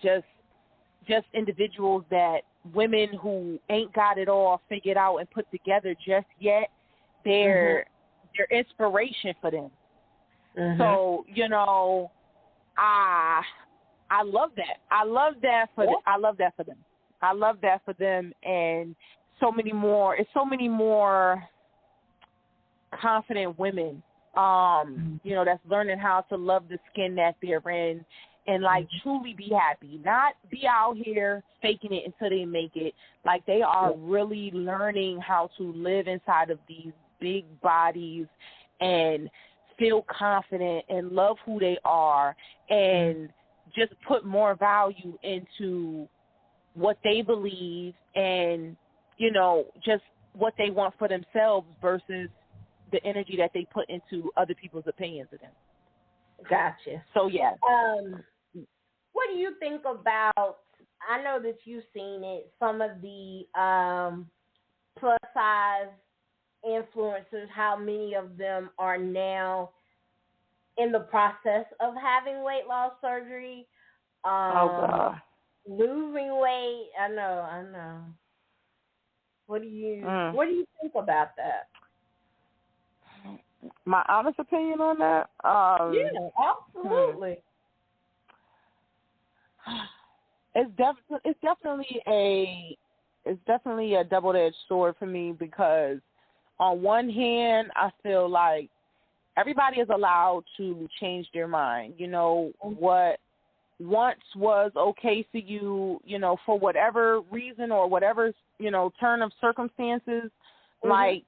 just individuals that women who ain't got it all figured out and put together just yet. They're inspiration for them. So, you know, I love that. I love that for them. I love that for them, and so many more. It's so many more confident women, you know, that's learning how to love the skin that they're in and, like, truly be happy, not be out here faking it until they make it. Like, they are really learning how to live inside of these big bodies and feel confident and love who they are and just put more value into what they believe and, you know, just what they want for themselves versus the energy that they put into other people's opinions of them. Gotcha. So, yeah. What do you think about, I know that you've seen it, some of the plus-size influencers, how many of them are now in the process of having weight loss surgery, losing weight. I know. What do you think about that? My honest opinion on that? Yeah, absolutely. It's definitely a double-edged sword for me, because on one hand, I feel like everybody is allowed to change their mind. You know, what once was okay for you, you know, for whatever reason or whatever, you know, turn of circumstances, like,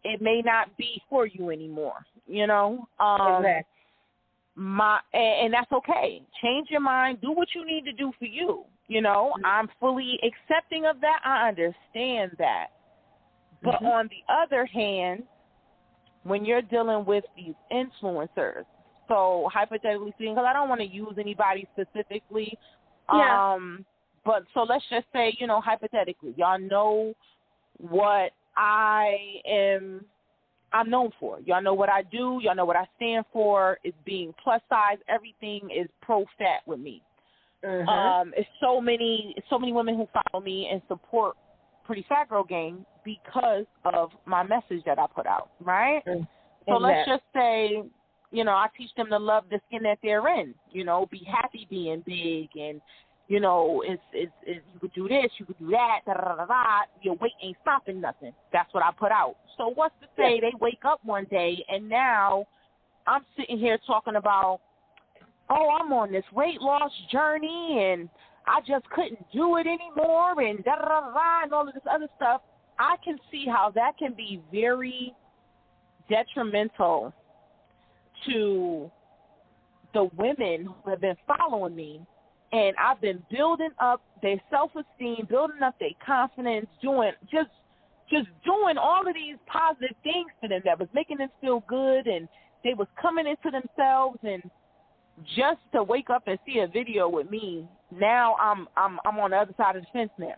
it may not be for you anymore, you know. Exactly. And that's okay. Change your mind. Do what you need to do for you. You know, I'm fully accepting of that. I understand that. But on the other hand, when you're dealing with these influencers, so hypothetically speaking, because I don't want to use anybody specifically, but so let's just say, you know, hypothetically, y'all know what I'm known for. Y'all know what I do. Y'all know what I stand for. It's being plus size. Everything is pro-fat with me. It's so many women who follow me and support Prettyfatgrlgang because of my message that I put out, right? So let's just say, you know, I teach them to love the skin that they're in. You know, be happy being big, and you know, it's you could do this, you could do that, your weight ain't stopping nothing. That's what I put out. So what's to say they wake up one day and now I'm sitting here talking about, oh, I'm on this weight loss journey and I just couldn't do it anymore and and all of this other stuff. I can see how that can be very detrimental to the women who have been following me. And I've been building up their self-esteem, building up their confidence, doing all of these positive things for them that was making them feel good, and they was coming into themselves. And just to wake up and see a video with me, now I'm on the other side of the fence now.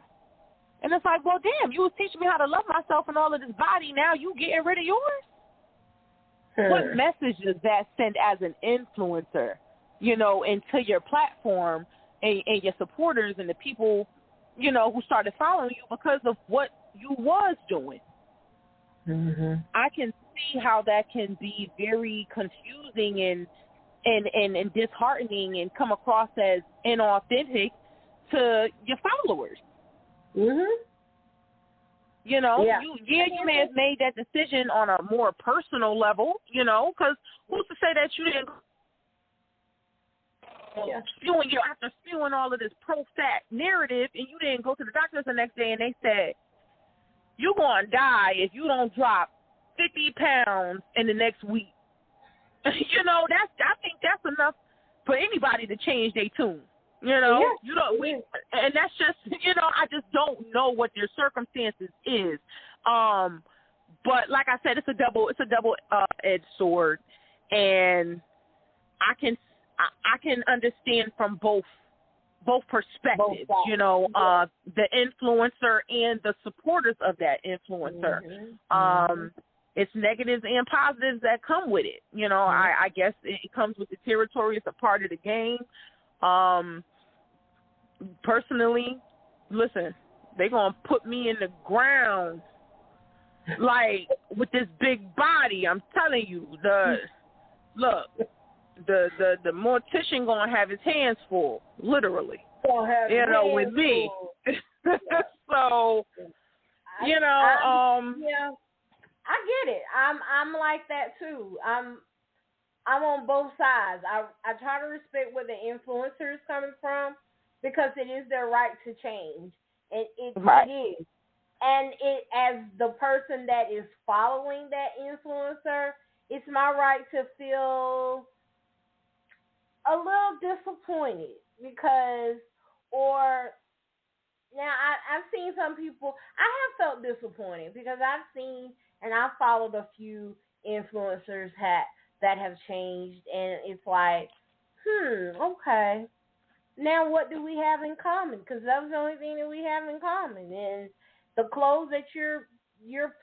And it's like, well, damn, you was teaching me how to love myself and all of this body. Now you getting rid of yours? What message does that send as an influencer, you know, into your platform and your supporters and the people, you know, who started following you because of what you was doing? I can see how that can be very confusing and disheartening and come across as inauthentic to your followers. You know, you may have made that decision on a more personal level, you know, because who's to say that you didn't after spewing all of this pro-fat narrative and you didn't go to the doctors the next day and they said, you're going to die if you don't drop 50 pounds in the next week. You know, I think that's enough for anybody to change their tune. You know, and that's just, you know, I just don't know what their circumstances is. But like I said, it's a double edged sword, and I can understand from both perspectives, you know, the influencer and the supporters of that influencer. It's negatives and positives that come with it. You know, I guess it comes with the territory. It's a part of the game. Personally, listen, they're going to put me in the ground, like, with this big body. I'm telling you, the mortician going to have his hands full, literally, you know, with me. So, you know, yeah, I get it. I'm like that too. I'm on both sides. I try to respect where the influencer is coming from, because it is their right to change, and it is. And it, as the person that is following that influencer, it's my right to feel a little disappointed, because, or now I've seen some people, I have felt disappointed because I've seen and I've followed a few influencers that have changed, and it's like, okay, now what do we have in common? Because that's the only thing that we have in common. And the clothes that you're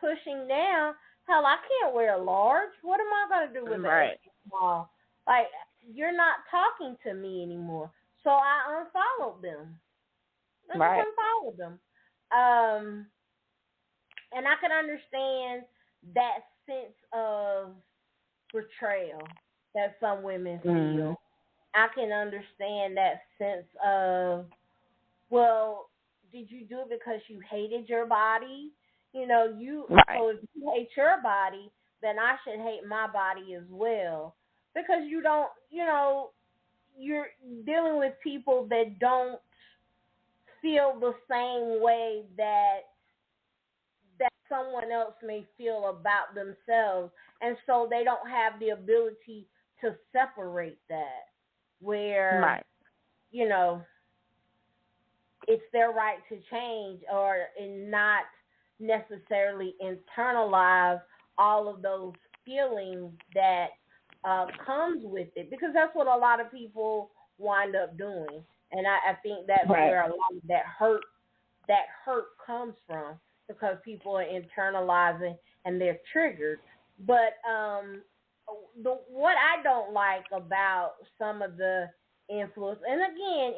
pushing now, hell, I can't wear a large. What am I going to do with that small? Like, you're not talking to me anymore. So I unfollowed them. I just unfollowed them. And I can understand that sense of betrayal that some women feel. I can understand that sense of, well, did you do it because you hated your body? You know, so if you hate your body, then I should hate my body as well. Because you don't, you know, you're dealing with people that don't feel the same way that someone else may feel about themselves. And so they don't have the ability to separate that, where, you know, it's their right to change, or not necessarily internalize all of those feelings that comes with it, because that's what a lot of people wind up doing. And I think that's where a lot of that hurt comes from, because people are internalizing and they're triggered. But what I don't like about some of the influence, and again,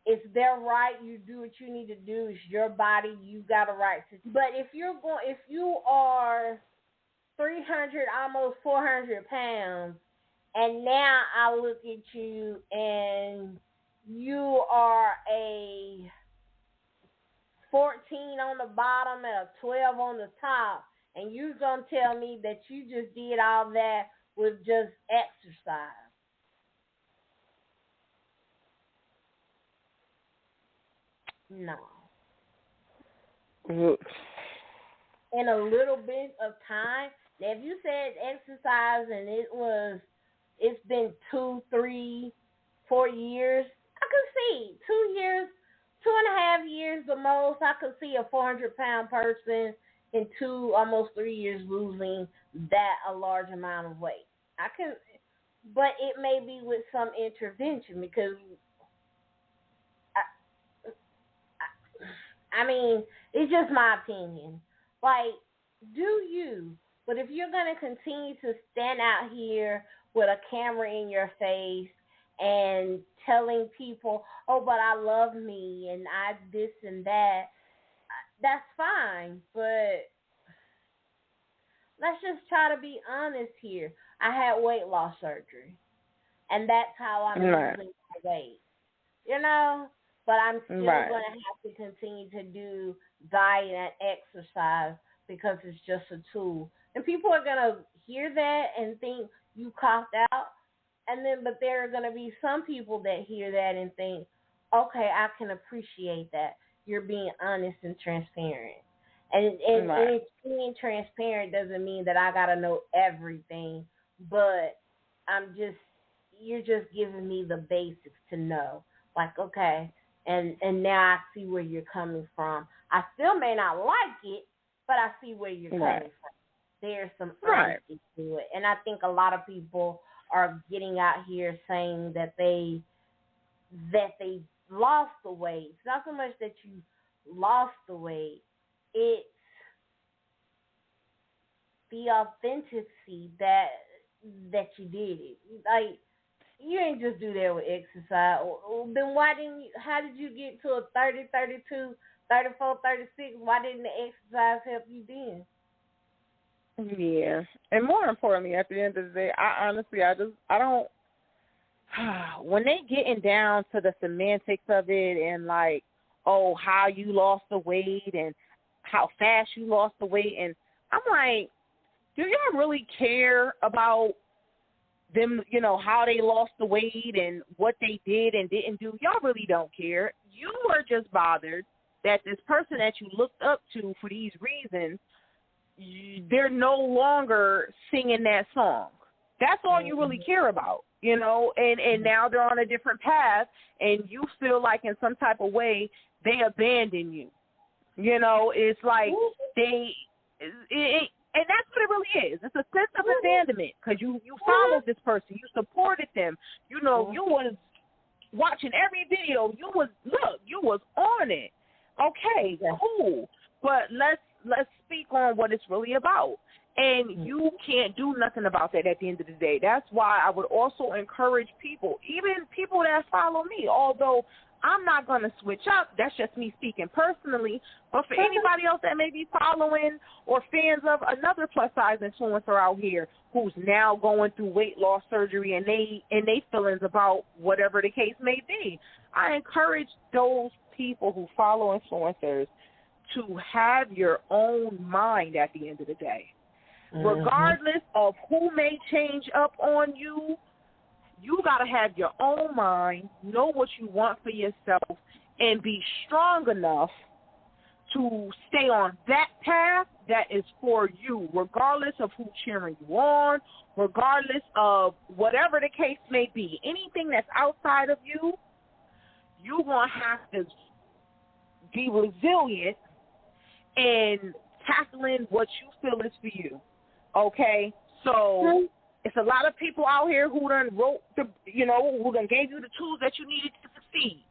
it's their right. You do what you need to do. It's your body. You got a right to. But if you are 300, almost 400 pounds, and now I look at you and you are a 14 on the bottom and a 12 on the top, and you're going to tell me that you just did all that with just exercise. No. In a little bit of time. Now, if you said exercise and it's been 2, 3, 4 years, I could see 2 years, 2.5 years the most. I could see a 400-pound person in 2, almost 3 years losing that a large amount of weight. I can, but it may be with some intervention, because I mean, it's just my opinion. Like, do you? But if you're going to continue to stand out here with a camera in your face and telling people, oh, but I love me and I this and that, that's fine. But let's just try to be honest here. I had weight loss surgery, and that's how I'm losing my weight. You know? But I'm still going to have to continue to do diet and exercise, because it's just a tool. And people are going to hear that and think you coughed out. But there are going to be some people that hear that and think, okay, I can appreciate that. You're being honest and transparent. And being transparent doesn't mean that I got to know everything, but you're just giving me the basics to know. Like, okay, and now I see where you're coming from. I still may not like it, but but I see where you're coming Right. from. There's some Right. honesty to it. And I think a lot of people are getting out here saying that they lost the weight. It's not so much that you lost the weight, it's the authenticity that you did it. Like, you ain't just do that with exercise. Then how did you get to a 30, 32, 34, 36? Why didn't the exercise help you then? Yeah. And more importantly, at the end of the day, I don't, when they getting down to the semantics of it and like, oh, how you lost the weight and how fast you lost the weight, and I'm like, do y'all really care about them, how they lost the weight and what they did and didn't do? Y'all really don't care. You were just bothered that this person that you looked up to for these reasons, they're no longer singing that song. That's all you really care about, and now they're on a different path, and you feel like in some type of way they abandon you. It's like and that's what it really is. It's a sense of abandonment because you followed this person, you supported them, you was watching every video, you was on it. Okay, cool, but let's speak on what it's really about. And you can't do nothing about that at the end of the day. That's why I would also encourage people, even people that follow me, although I'm not going to switch up. That's just me speaking personally. But for anybody else that may be following or fans of another plus-size influencer out here who's now going through weight loss surgery and they feelings about whatever the case may be, I encourage those people who follow influencers to have your own mind at the end of the day. Regardless of who may change up on you, you got to have your own mind, know what you want for yourself, and be strong enough to stay on that path that is for you, regardless of who's cheering you on, regardless of whatever the case may be. Anything that's outside of you, you're going to have to be resilient and tackling what you feel is for you. Okay? So it's a lot of people out here who done who done gave you the tools that you needed to succeed.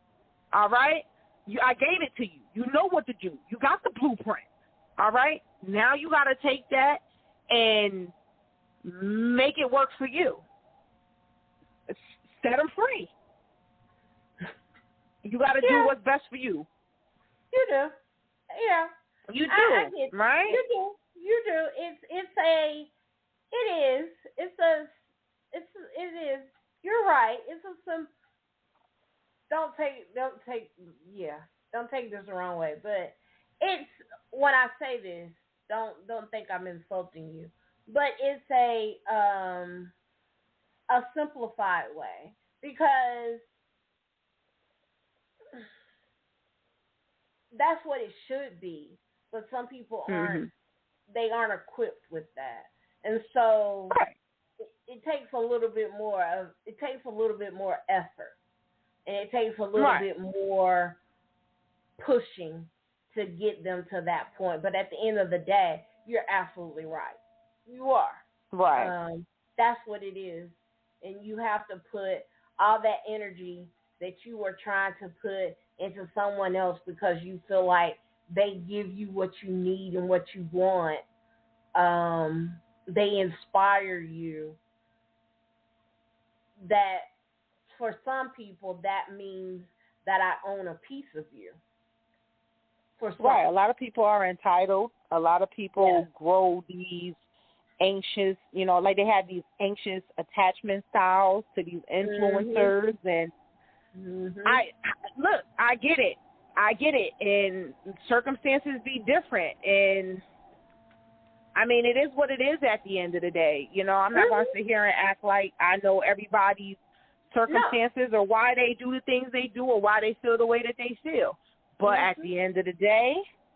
All right? I gave it to you. You know what to do. You got the blueprint. All right? Now you got to take that and make it work for you. Set them free. You got to do what's best for you. You do. Yeah. You do, I get right? You do. You're right. Don't take this the wrong way, but it's, when I say this, don't think I'm insulting you, but it's a simplified way, because that's what it should be, but some people aren't equipped with that, and so it takes a little bit more effort, and it takes a little bit more pushing to get them to that point. But at the end of the day, you're absolutely right. You are. Right. That's what it is, and you have to put all that energy that you were trying to put into someone else because you feel like they give you what you need and what you want. They inspire you. That for some people, that means that I own a piece of you. For some. Right. A lot of people are entitled. A lot of people grow these anxious, like they have these anxious attachment styles to these influencers. And I get it. And circumstances be different. And I mean, it is what it is at the end of the day. I'm not going to sit here and act like I know everybody's circumstances or why they do the things they do or why they feel the way that they feel. But at the end of the day,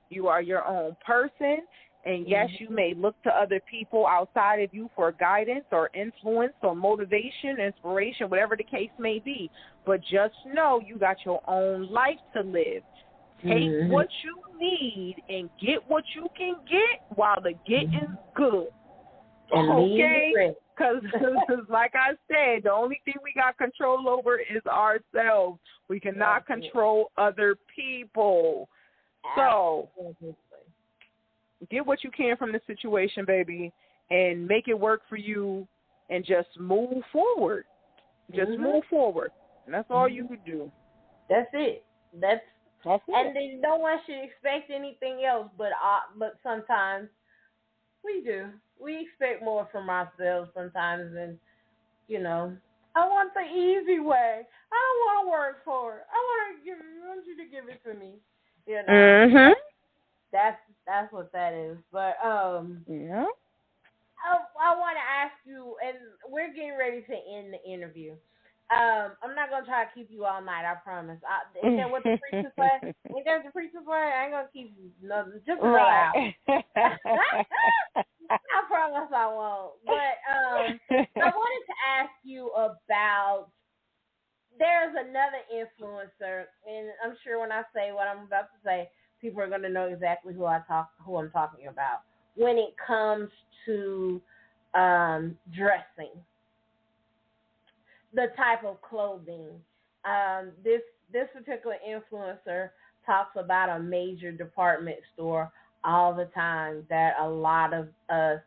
you are your own person. And yes, you may look to other people outside of you for guidance or influence or motivation, inspiration, whatever the case may be. But just know you got your own life to live. Take what you need and get what you can get while the getting's good. Okay? Because like I said, the only thing we got control over is ourselves. We cannot control other people. So get what you can from the situation, baby, and make it work for you and just move forward. Just move forward. And that's all you could do. That's it. That's it. And then no one should expect anything else, but sometimes we do. We expect more from ourselves sometimes, and I want the easy way. I don't want to work for it. I want you to give it to me. That's what that is. But yeah. I want to ask you, and we're getting ready to end the interview. I'm not gonna try to keep you all night. I promise. Ain't that what the preacher say? Ain't that what the preacher say? I ain't gonna keep you just another hour. I promise I won't. But I wanted to ask you about. There's another influencer, and I'm sure when I say what I'm about to say, people are gonna know exactly who I'm talking about when it comes to dressing. The type of clothing. This particular influencer talks about a major department store all the time that a lot of us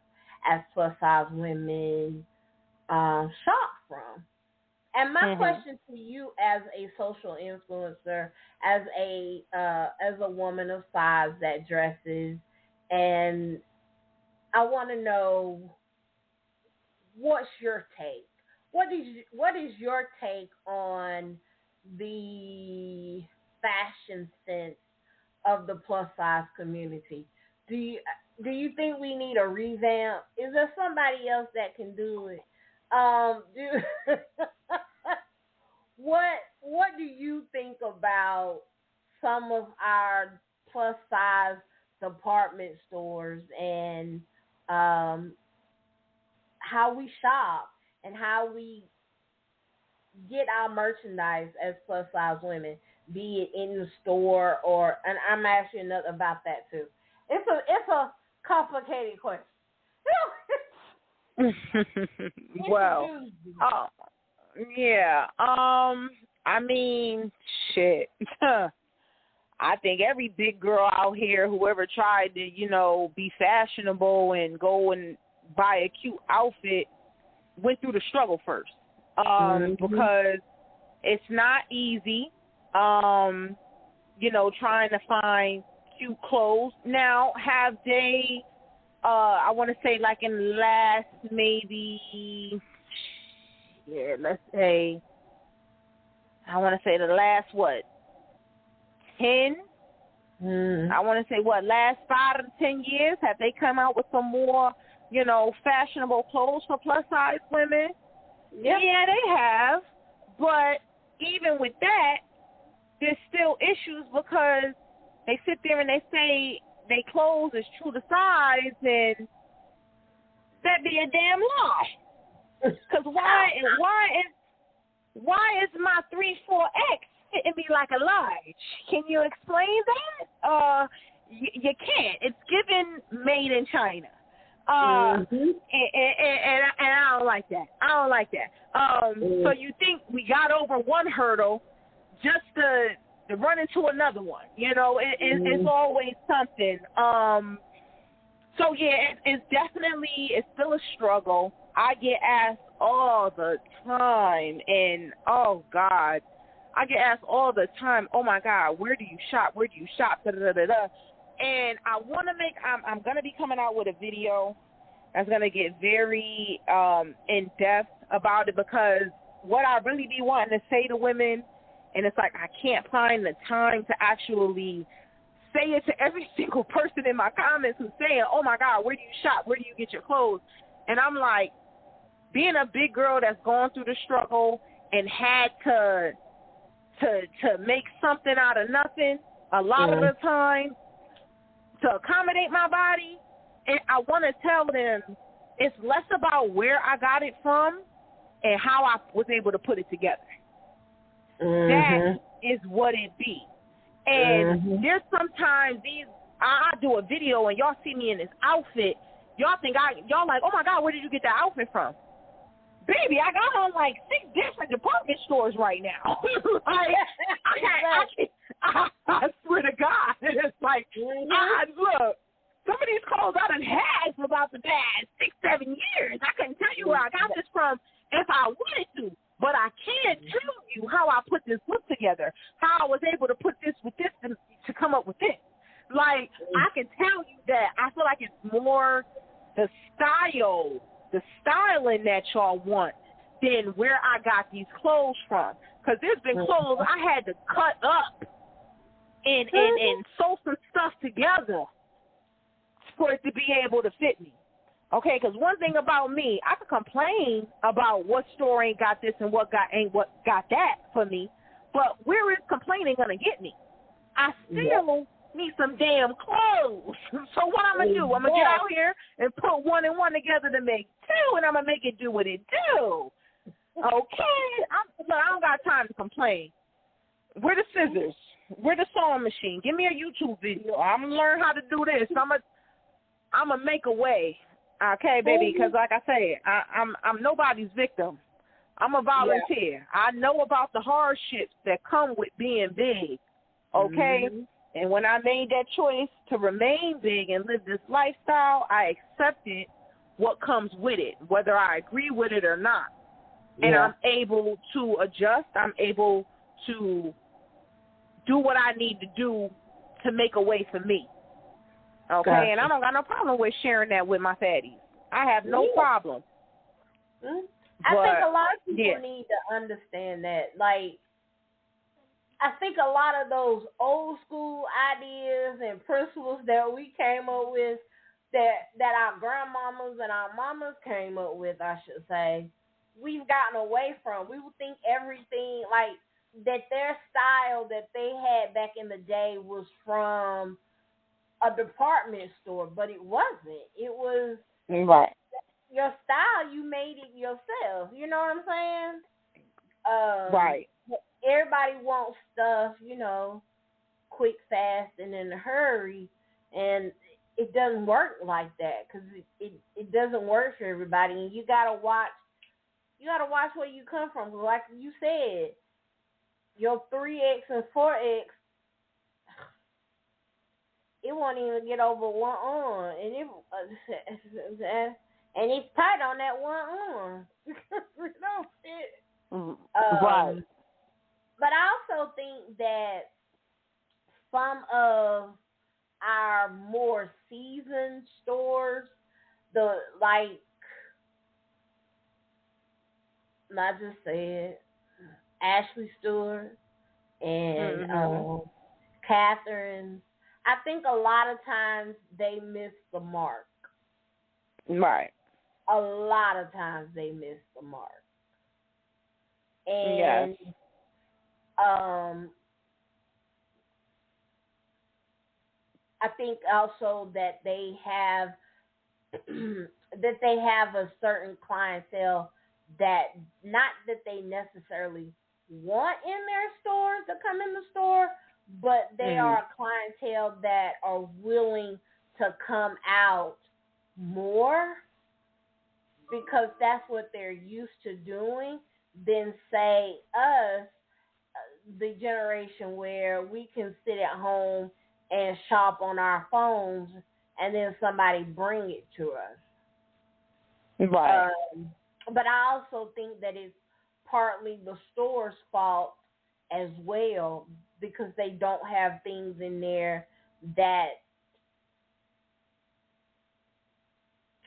as plus size women shop from. And my question to you, as a social influencer, as a woman of size that dresses, and I want to know, what's your take? What is your take on the fashion sense of the plus size community? Do you think we need a revamp? Is there somebody else that can do it? What do you think about some of our plus size department stores and how we shop and how we get our merchandise as plus size women, be it in the store or, and I'm asking about that too. It's a complicated question. Well, yeah. I mean, shit. I think every big girl out here, whoever tried to, be fashionable and go and buy a cute outfit, went through the struggle first. Because it's not easy, trying to find cute clothes. Now, have they, I want to say like in the last let's say, I want to say the last, 10? I want to say, last 5 to 10 years, have they come out with some more, fashionable clothes for plus-size women? Yep. Yeah, they have. But even with that, there's still issues because they sit there and they say they clothes is true to size, and that be a damn lie. Because why is my 3-4X fitting me like a large? Can you explain that? You can't. It's given made in China. And I don't like that. So you think we got over one hurdle just to run into another one? It's always something. So yeah, it's still a struggle. I get asked all the time, and oh God, I get asked all the time, oh my God, where do you shop? Da, da, da, da. And I want to I'm going to be coming out with a video that's going to get very in-depth about it, because what I really be wanting to say to women, and it's like I can't find the time to actually say it to every single person in my comments who's saying, oh my God, where do you shop? Where do you get your clothes? And I'm like, being a big girl that's gone through the struggle and had to make something out of nothing a lot of the time to accommodate my body, and I want to tell them it's less about where I got it from and how I was able to put it together. That is what it be. And there's sometimes I do a video and y'all see me in this outfit. Y'all think y'all like, oh my God, where did you get that outfit from? Baby, I got on like 6 different department stores right now. Like, I swear to God, it's like, look, some of these clothes I done had for about the past 6-7 years. I couldn't tell you where I got this from if I wanted to, but I can tell you how I put this look together, how I was able to put this with this to come up with this. Like, I can tell you that I feel like it's more the styling that y'all want than where I got these clothes from. Because there's been clothes I had to cut up and sew some stuff together for it to be able to fit me. Okay, because one thing about me, I can complain about what store ain't got this and what got that for me, but where is complaining going to get me? I still need some damn clothes. So what I'm going to do? I'm going to get out here and put 1 and 1 together to make 2, and I'm going to make it do what it do. Okay? I don't got time to complain. Where the scissors? Where the sewing machine? Give me a YouTube video. I'm going to learn how to do this. I'm going to make a way. Okay, baby, because like I said, I'm nobody's victim. I'm a volunteer. I know about the hardships that come with being big. Okay? And when I made that choice to remain big and live this lifestyle, I accepted what comes with it, whether I agree with it or not. And I'm able to adjust. I'm able to do what I need to do to make a way for me. Okay? Gotcha. And I don't got no problem with sharing that with my fatties. I have no problem. I think a lot of people need to understand that. Like, I think a lot of those old school ideas and principles that we came up with, that our grandmamas and our mamas came up with, I should say, we've gotten away from. We would think everything, like, that their style that they had back in the day was from a department store, but it wasn't. It was your style. You made it yourself. You know what I'm saying? Right. Everybody wants stuff, quick, fast, and in a hurry, and it doesn't work like that because it doesn't work for everybody. And you gotta watch where you come from. Like you said, your 3X and 4X, it won't even get over one arm, and it's tight on that one arm. Right. But I also think that some of our more seasoned stores, I just said, Ashley store and Catherine's, I think a lot of times they miss the mark. Right. A lot of times they miss the mark. And I think also that they have a certain clientele that not that they necessarily want in their store to come in the store, but they are a clientele that are willing to come out more because that's what they're used to doing than, say, us, the generation where we can sit at home and shop on our phones and then somebody bring it to us. Right. But I also think that it's partly the store's fault as well because they don't have things in there that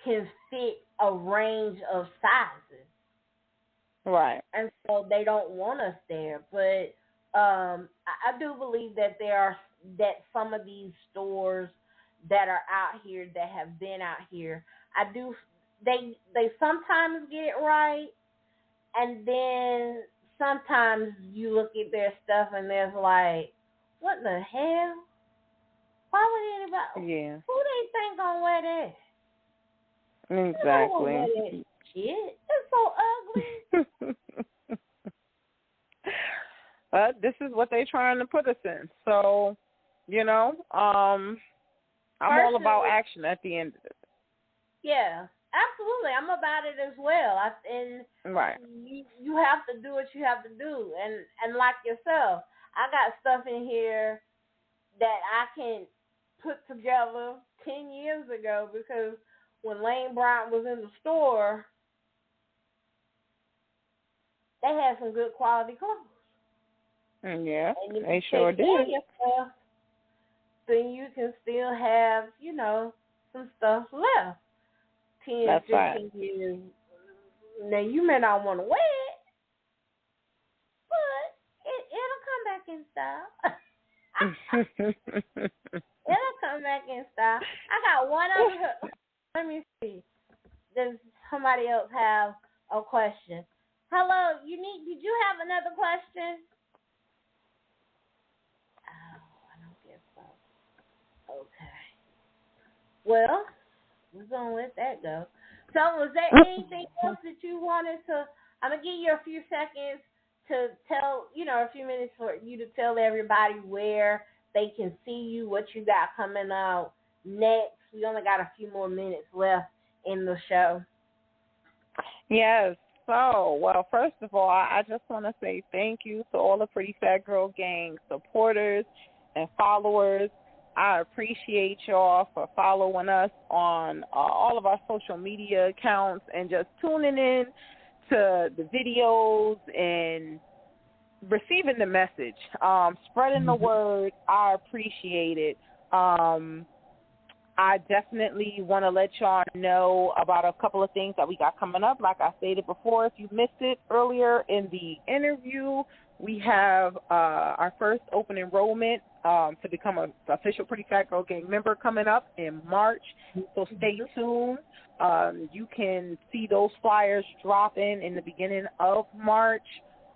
can fit a range of sizes. Right. And so they don't want us there. But I do believe that that some of these stores that are out here, that have been out here, they sometimes get it right, and then sometimes you look at their stuff and there's like, what the hell? Why would anybody? Yeah. Who they think gonna wear that? Exactly. Wear that shit. It's so ugly. But this is what they're trying to put us in. So, you know, I'm all about action at the end of it. Yeah, absolutely. I'm about it as well. Right. You have to do what you have to do. And like yourself, I got stuff in here that I can put together 10 years ago because when Lane Bryant was in the store, they had some good quality clothes. Yeah, and if they you sure take care of did. yourself, then you can still have, you know, some stuff left. 10, That's 15 right. years. Now, you may not want to wear it, but it'll come back in style. It'll come back in style. I got one other. Let me see. Does somebody else have a question? Hello, Unique. Did you have another question? Oh, I don't guess so. Okay. Well, we're going to let that go. So was there anything else that you wanted to, I'm going to give you a few seconds to tell, you know, a few minutes for you to tell everybody where they can see you, what you got coming out next. We only got a few more minutes left in the show. Yes. So, well, first of all, I just want to say thank you to all the Prettyfatgrlgang supporters and followers. I appreciate y'all for following us on all of our social media accounts and just tuning in to the videos and receiving the message, spreading the word. I appreciate it. I definitely want to let y'all know about a couple of things that we got coming up. Like I stated before, if you missed it earlier in the interview, we have our first open enrollment to become an official Prettyfatgrlgang member coming up in March. So stay tuned. You can see those flyers dropping in the beginning of March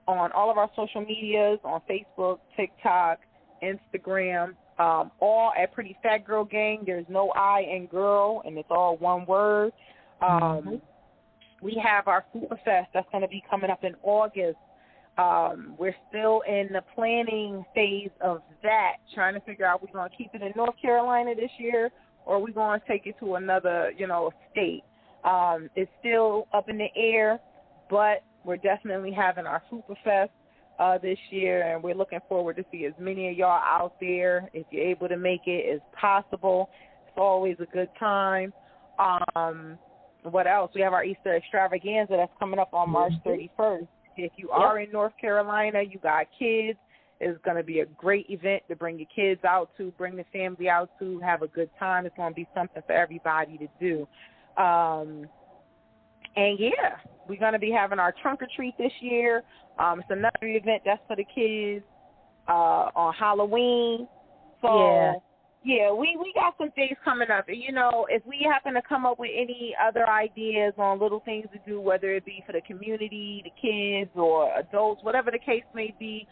on all of our social medias, on Facebook, TikTok, Instagram, all at Prettyfatgrlgang. There's no I in girl, and it's all one word. We have our Fupa Fest that's going to be coming up in August. We're still in the planning phase of that, trying to figure out if we're going to keep it in North Carolina this year or we're going to take it to another, state. It's still up in the air, but we're definitely having our Fupa Fest this year, and we're looking forward to see as many of y'all out there. If you're able to make it, as possible. It's always a good time. What else? We have our Easter extravaganza that's coming up on March 31st. If you are in North Carolina, you got kids, it's going to be a great event to bring your kids out to, bring the family out to, have a good time. It's going to be something for everybody to do. And, yeah, we're going to be having our trunk or treat this year. It's another event that's for the kids on Halloween. So, yeah, we got some things coming up. And, if we happen to come up with any other ideas on little things to do, whether it be for the community, the kids, or adults, whatever the case may be,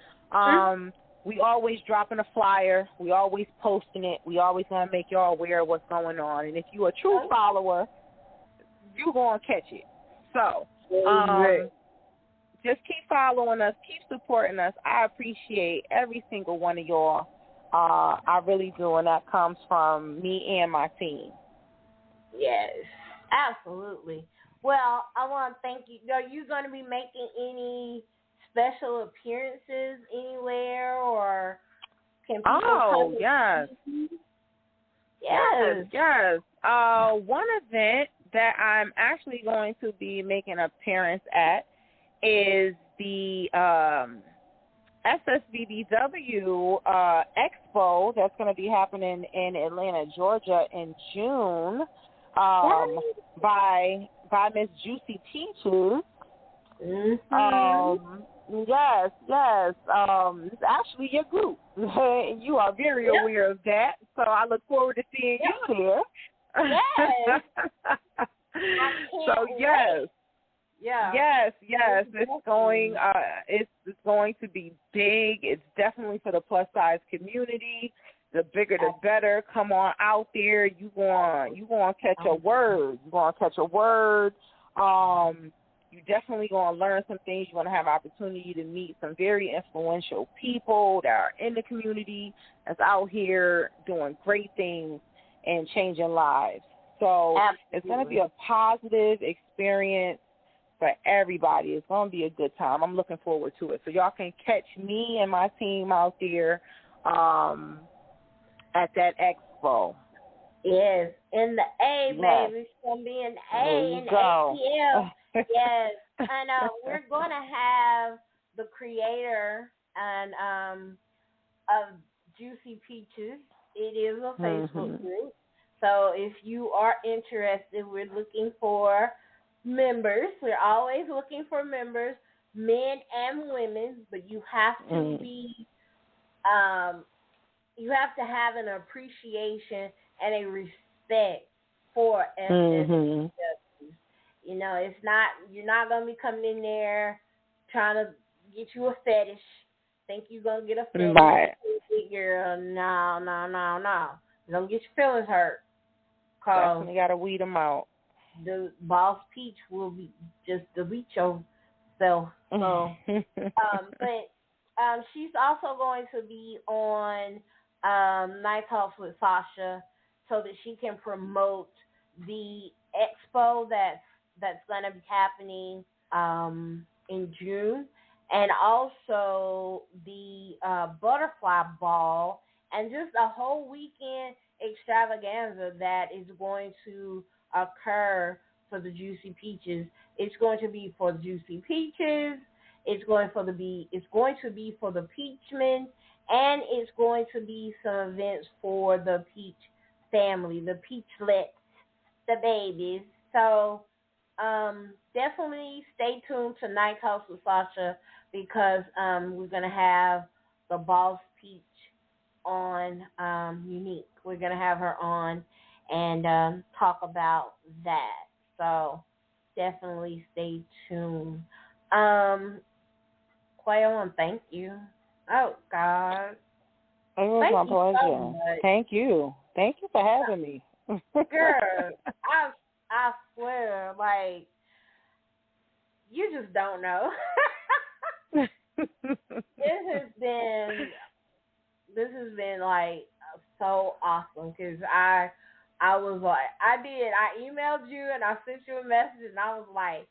we always dropping a flyer. We always posting it. We always want to make y'all aware of what's going on. And if you're a true follower, you're going to catch it. So, just keep following us. Keep supporting us. I appreciate every single one of y'all. I really do, and that comes from me and my team. Yes, absolutely. Well, I want to thank you. Are you going to be making any special appearances anywhere, or can people come? Yes. Yes. One event that I'm actually going to be making an appearance at is the SSBBW Expo that's going to be happening in Atlanta, Georgia in June by Miss Juicy Teachers. Yes. It's actually your group. You are very aware of that, so I look forward to seeing you there. Yes. So, yes. Yeah. Yes. It's going. It's going to be big. It's definitely for the plus size community. The bigger, the better. Come on out there. You going to catch a word. You're going to catch a word. You're definitely going to learn some things. You're going to have opportunity to meet some very influential people that are in the community that's out here doing great things and changing lives. So It's going to be a positive experience for everybody. It's going to be a good time. I'm looking forward to it. So y'all can catch me and my team out there at that expo. Yes, in the A, Yes. baby. It's going to be in the There A, you in the go. ATL. Yes, and we're going to have the creator of Juicy Peaches. It is a Facebook group. So if you are interested, we're looking for members. We're always looking for members, men and women, but you have to be, you have to have an appreciation and a respect for SSW. You know, it's not, you're not going to be coming in there trying to get you a fetish. Think you're going to get a fetish. Right. Girl, no. Don't get your feelings hurt. Definitely got to weed them out. The boss peach will be just delete yourself. So, but she's also going to be on Night Talks with Sasha so that she can promote the expo that's going to be happening in June, and also the butterfly ball, and just a whole weekend extravaganza that is going to occur for the Juicy Peaches. It's going to be for Juicy Peaches. It's going to be for the Peachmen, and it's going to be some events for the Peach family, the Peachlets, the babies. So definitely stay tuned to Night Talks with Sasha, because we're going to have the Boss Peach on Unique. We're going to have her on and talk about that. So definitely stay tuned. Quay, I want to thank you. Oh, God. It was my pleasure. Thank you. Thank you for having me. Girl, I swear, like, you just don't know. This has been like so awesome, because I was like, I emailed you and I sent you a message and I was like,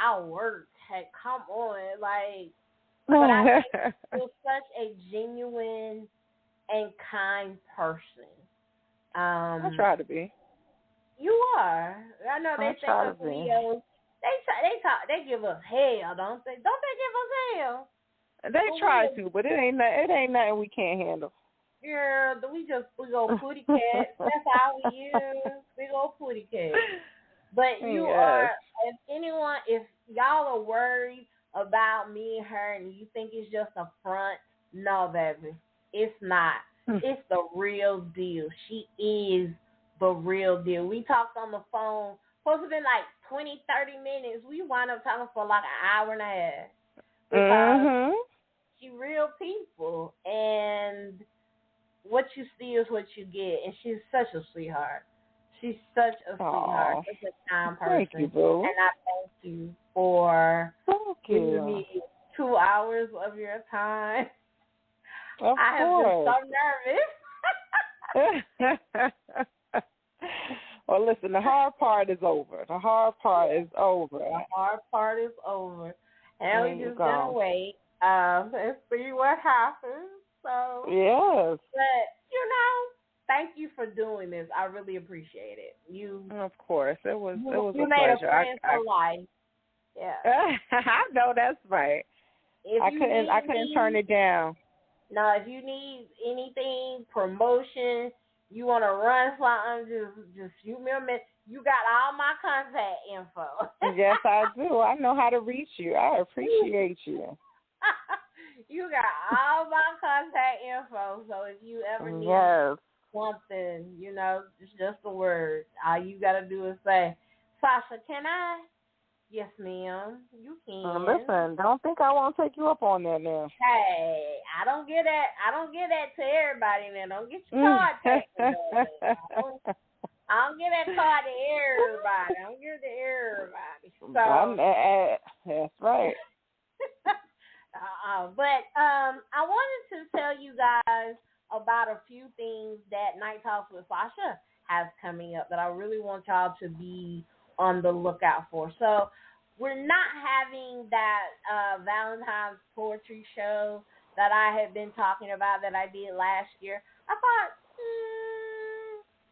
our work had come on, like, but I think you're such a genuine and kind person. I try to be. You are. I know they think of videos. They give us hell, don't they? Don't they give us hell? They try to, but it ain't nothing we can't handle. Girl, we go putty cat. That's all we use. We go putty cat. But you are. If y'all are worried about me and her and you think it's just a front, no, baby, it's not. It's the real deal. She is the real deal. We talked on the phone. Supposed to have been like 20, 30 minutes. We wound up talking for like an hour and a half. Because she real people. And what you see is what you get. And she's such a sweetheart. She's such a sweetheart. Such a kind person. Thank you, boo. And I thank you for giving me 2 hours of your time. Of I have course. been so nervous. Well, listen, the hard part is over. The hard part is over. And we just gonna wait and see what happens. So yes. But thank you for doing this. I really appreciate it. Of course, it was you a made pleasure. a friend for life. Yeah. I know that's right. I couldn't turn it down. No, if you need anything, promotion, you want to run something, just shoot me a message. You got all my contact info. Yes, I do. I know how to reach you. I appreciate you. You got all my contact info, so if you ever need something, it's just a word. All you got to do is say, Sasha, can I? Yes, ma'am. You can. Listen, don't think I won't take you up on that now. Hey, I don't get that to everybody now. Don't get your card taken. I don't give that card to everybody. I don't give it to everybody. So that's right. But I wanted to tell you guys about a few things that Night Talks with Sasha has coming up that I really want y'all to be on the lookout for. So we're not having that Valentine's poetry show that I had been talking about that I did last year. I thought,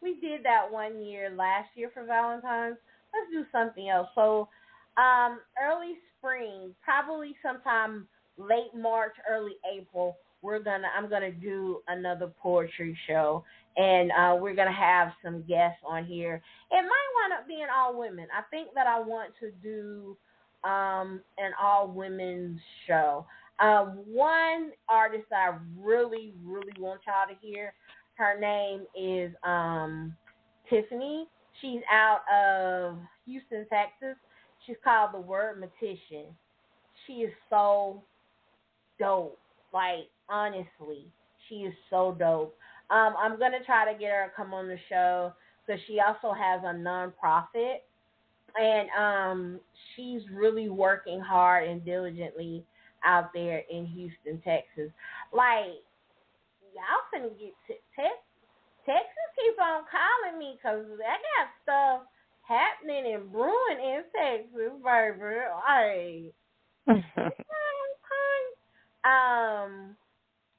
we did that one year last year for Valentine's. Let's do something else. So early spring, probably sometime late March, early April, I'm gonna do another poetry show, and we're gonna have some guests on here. It might wind up being all women. I think that I want to do an all women's show. One artist that I really, really want y'all to hear, her name is Tiffany. She's out of Houston, Texas. She's called The Word Matician. She is so dope. Like, honestly, she is so dope. I'm going to try to get her to come on the show because she also has a nonprofit. And she's really working hard and diligently out there in Houston, Texas. Like, y'all finna get Texas keep on calling me because I got stuff happening and brewing in Texas, baby. Hey.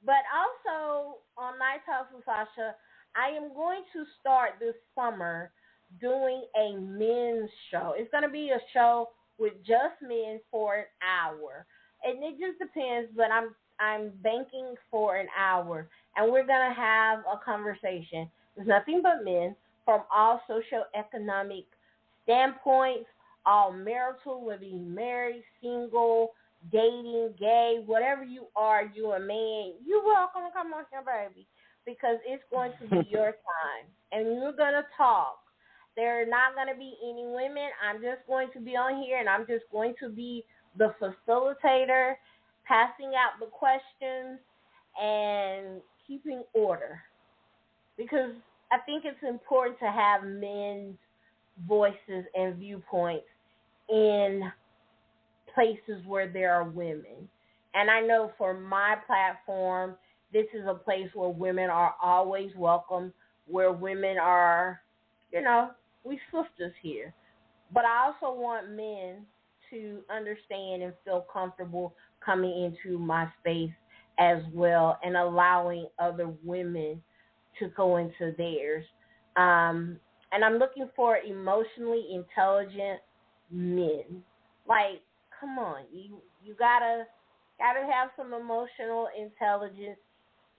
But also on Night Talks with Sasha, I am going to start this summer doing a men's show. It's going to be a show with just men for an hour. And it just depends, but I'm banking for an hour. And we're going to have a conversation. There's nothing but men from all socioeconomic standpoints, all marital, whether you're married, single, dating, gay, whatever you are, you a man, you're welcome to come on here, baby, because it's going to be your time. And we're going to talk. There are not going to be any women. I'm just going to be on here, and I'm just going to be the facilitator, passing out the questions, and keeping order. Because I think it's important to have men's voices and viewpoints in places where there are women. And I know for my platform, this is a place where women are always welcome, where women are, we sisters here. But I also want men to understand and feel comfortable coming into my space as well and allowing other women to go into theirs. And I'm looking for emotionally intelligent men. Like, come on, you gotta have some emotional intelligence.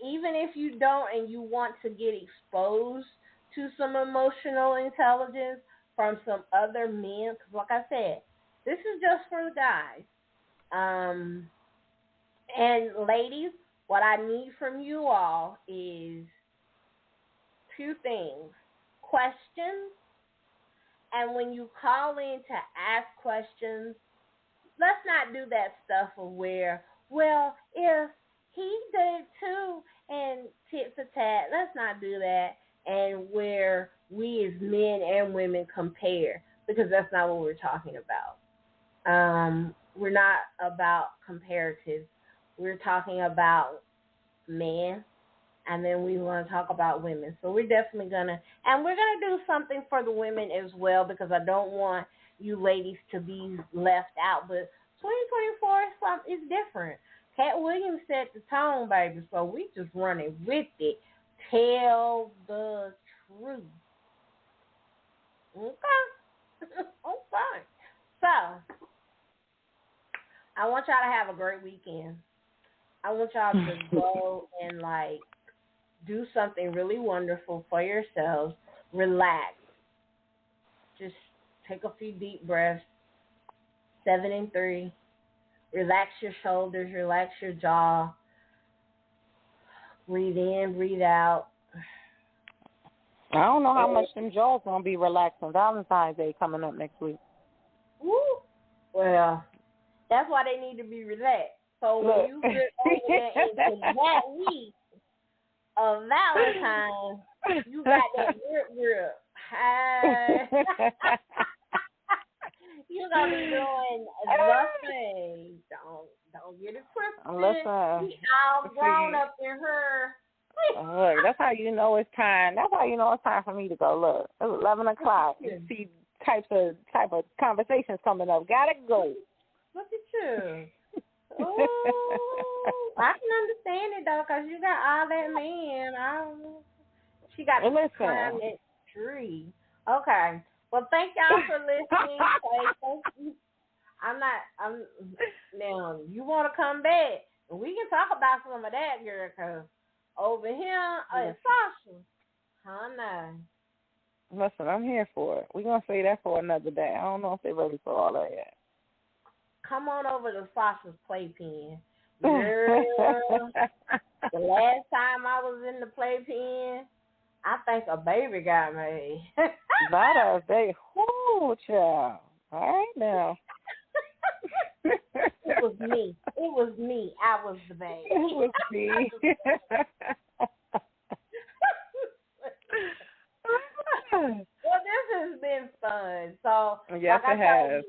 Even if you don't and you want to get exposed to some emotional intelligence from some other men, because like I said, this is just for the guys. And ladies, what I need from you all is two things: questions, and when you call in to ask questions, let's not do that stuff of where, well, if he did too, and tit for tat. Let's not do that. And where we as men and women compare, because that's not what we're talking about. We're not about comparatives. We're talking about men, and then we want to talk about women. So we're definitely we're going to do something for the women as well, because I don't want you ladies to be left out. But 2024 is different. Cat Williams set the tone, baby, so we just running with it. Tell the truth. Okay. Okay. So, I want y'all to have a great weekend. I want y'all to go and, do something really wonderful for yourselves. Relax. Just take a few deep breaths. 7 and 3. Relax your shoulders. Relax your jaw. Breathe in, breathe out. I don't know how much them jaws going to be relaxed on Valentine's Day coming up next week. Woo. Well, that's why they need to be relaxed. So when you get over there into that week of Valentine's, you got that grip. Hey. You're gonna be doing the thing. Don't get it twisted. Listen, We all grown up in her. Look, that's how you know it's time. That's how you know it's time for me to go. Look, it's 11 o'clock. You see type of conversations coming up. Gotta go. Look at you. Oh, I can understand it though, 'cause you got all that man. She got to climb that tree. Okay. Well, thank y'all for listening. Thank you. Now, you want to come back, and we can talk about some of that, girl, 'cause over here, Sasha, honey. Listen, I'm here for it. We're going to say that for another day. I don't know if they're ready for all that yet. Come on over to Sasha's playpen. Girl, the last time I was in the playpen, I think a baby got made. Not a baby. Whoo, child. All right now. It was me. I was the baby. It was me. Well, this has been fun. So, yes, it has.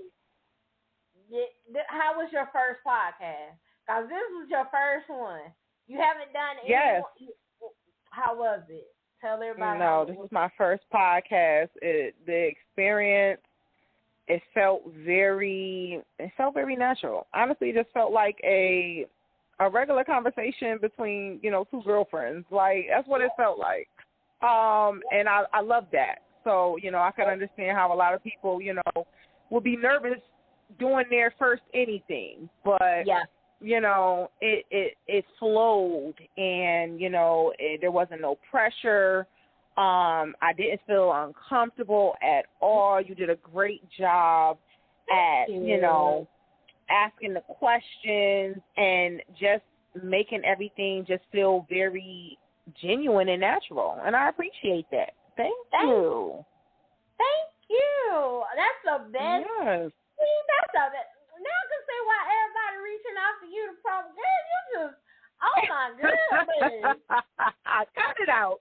How was your first podcast? Because this was your first one. You haven't done any. Yes. How was it? Tell everybody. No, this is my first podcast. The experience, it felt very natural. Honestly, it just felt like a regular conversation between, two girlfriends. Like, that's what it felt like. And I love that. So, I can understand how a lot of people, will be nervous doing their first anything. But, it flowed, and, there wasn't no pressure. I didn't feel uncomfortable at all. You did a great job at, asking the questions and just making everything just feel very genuine and natural. And I appreciate that. Thank you. Thank you. That's the best. Yes. See, that's the best. Now I can see why everybody reaching out to you to promote. Girl, you just, oh my goodness. Cut it out.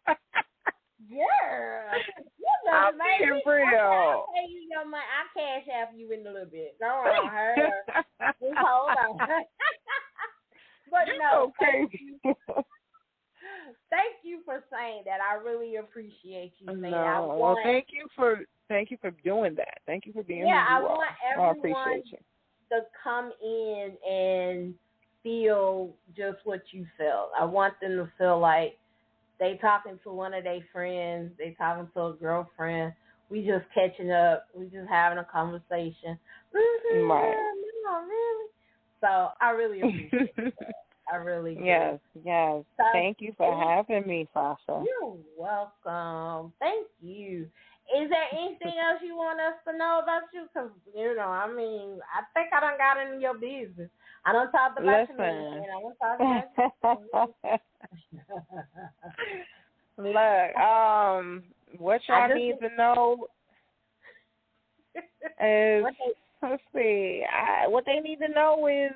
Yeah. I'm being real. I'll pay you your money. I'll cash app you in a little bit. Go on, her. Just hold on. But no, okay. Thank you for saying that. I really appreciate you saying that. Well, thank you for doing that. Thank you for being who you are. I want everyone I appreciate you. to come in and feel just what you felt. I want them to feel like they talking to one of their friends, they talking to a girlfriend. We just catching up. We just having a conversation. Right. No, really. So I really appreciate that. I really do. Yes. So, thank you for having me, Sasha. You're welcome. Thank you. Is there anything else you want us to know about you? Because, I think I done got into your business. I done talked about you, man. I done talked about you. Look, what y'all need to know is, let's see, what they need to know is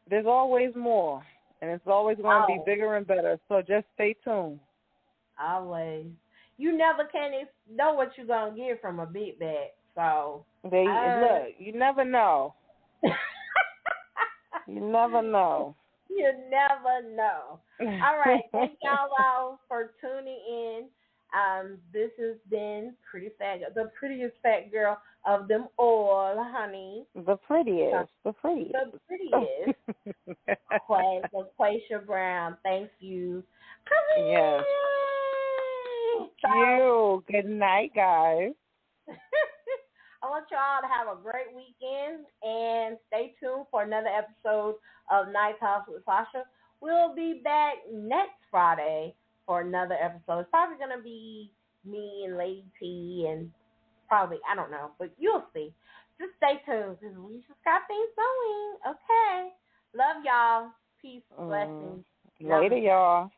there's always more, and it's always going to be bigger and better, so just stay tuned. Always. You never can know what you're going to get from a big bag, so. Look, you never know. You never know. You never know. All right. Thank y'all all for tuning in. This has been the prettiest fat girl of them all, honey. The prettiest. LaQueshia Brown. Thank you. Yes. Thank you. Good night, guys. I want y'all to have a great weekend and stay tuned for another episode of Night Talks with Sasha. We'll be back next Friday for another episode. It's probably going to be me and Lady T and probably, I don't know, but you'll see. Just stay tuned because we just got things going. Okay. Love y'all. Peace. Blessings. Later, y'all.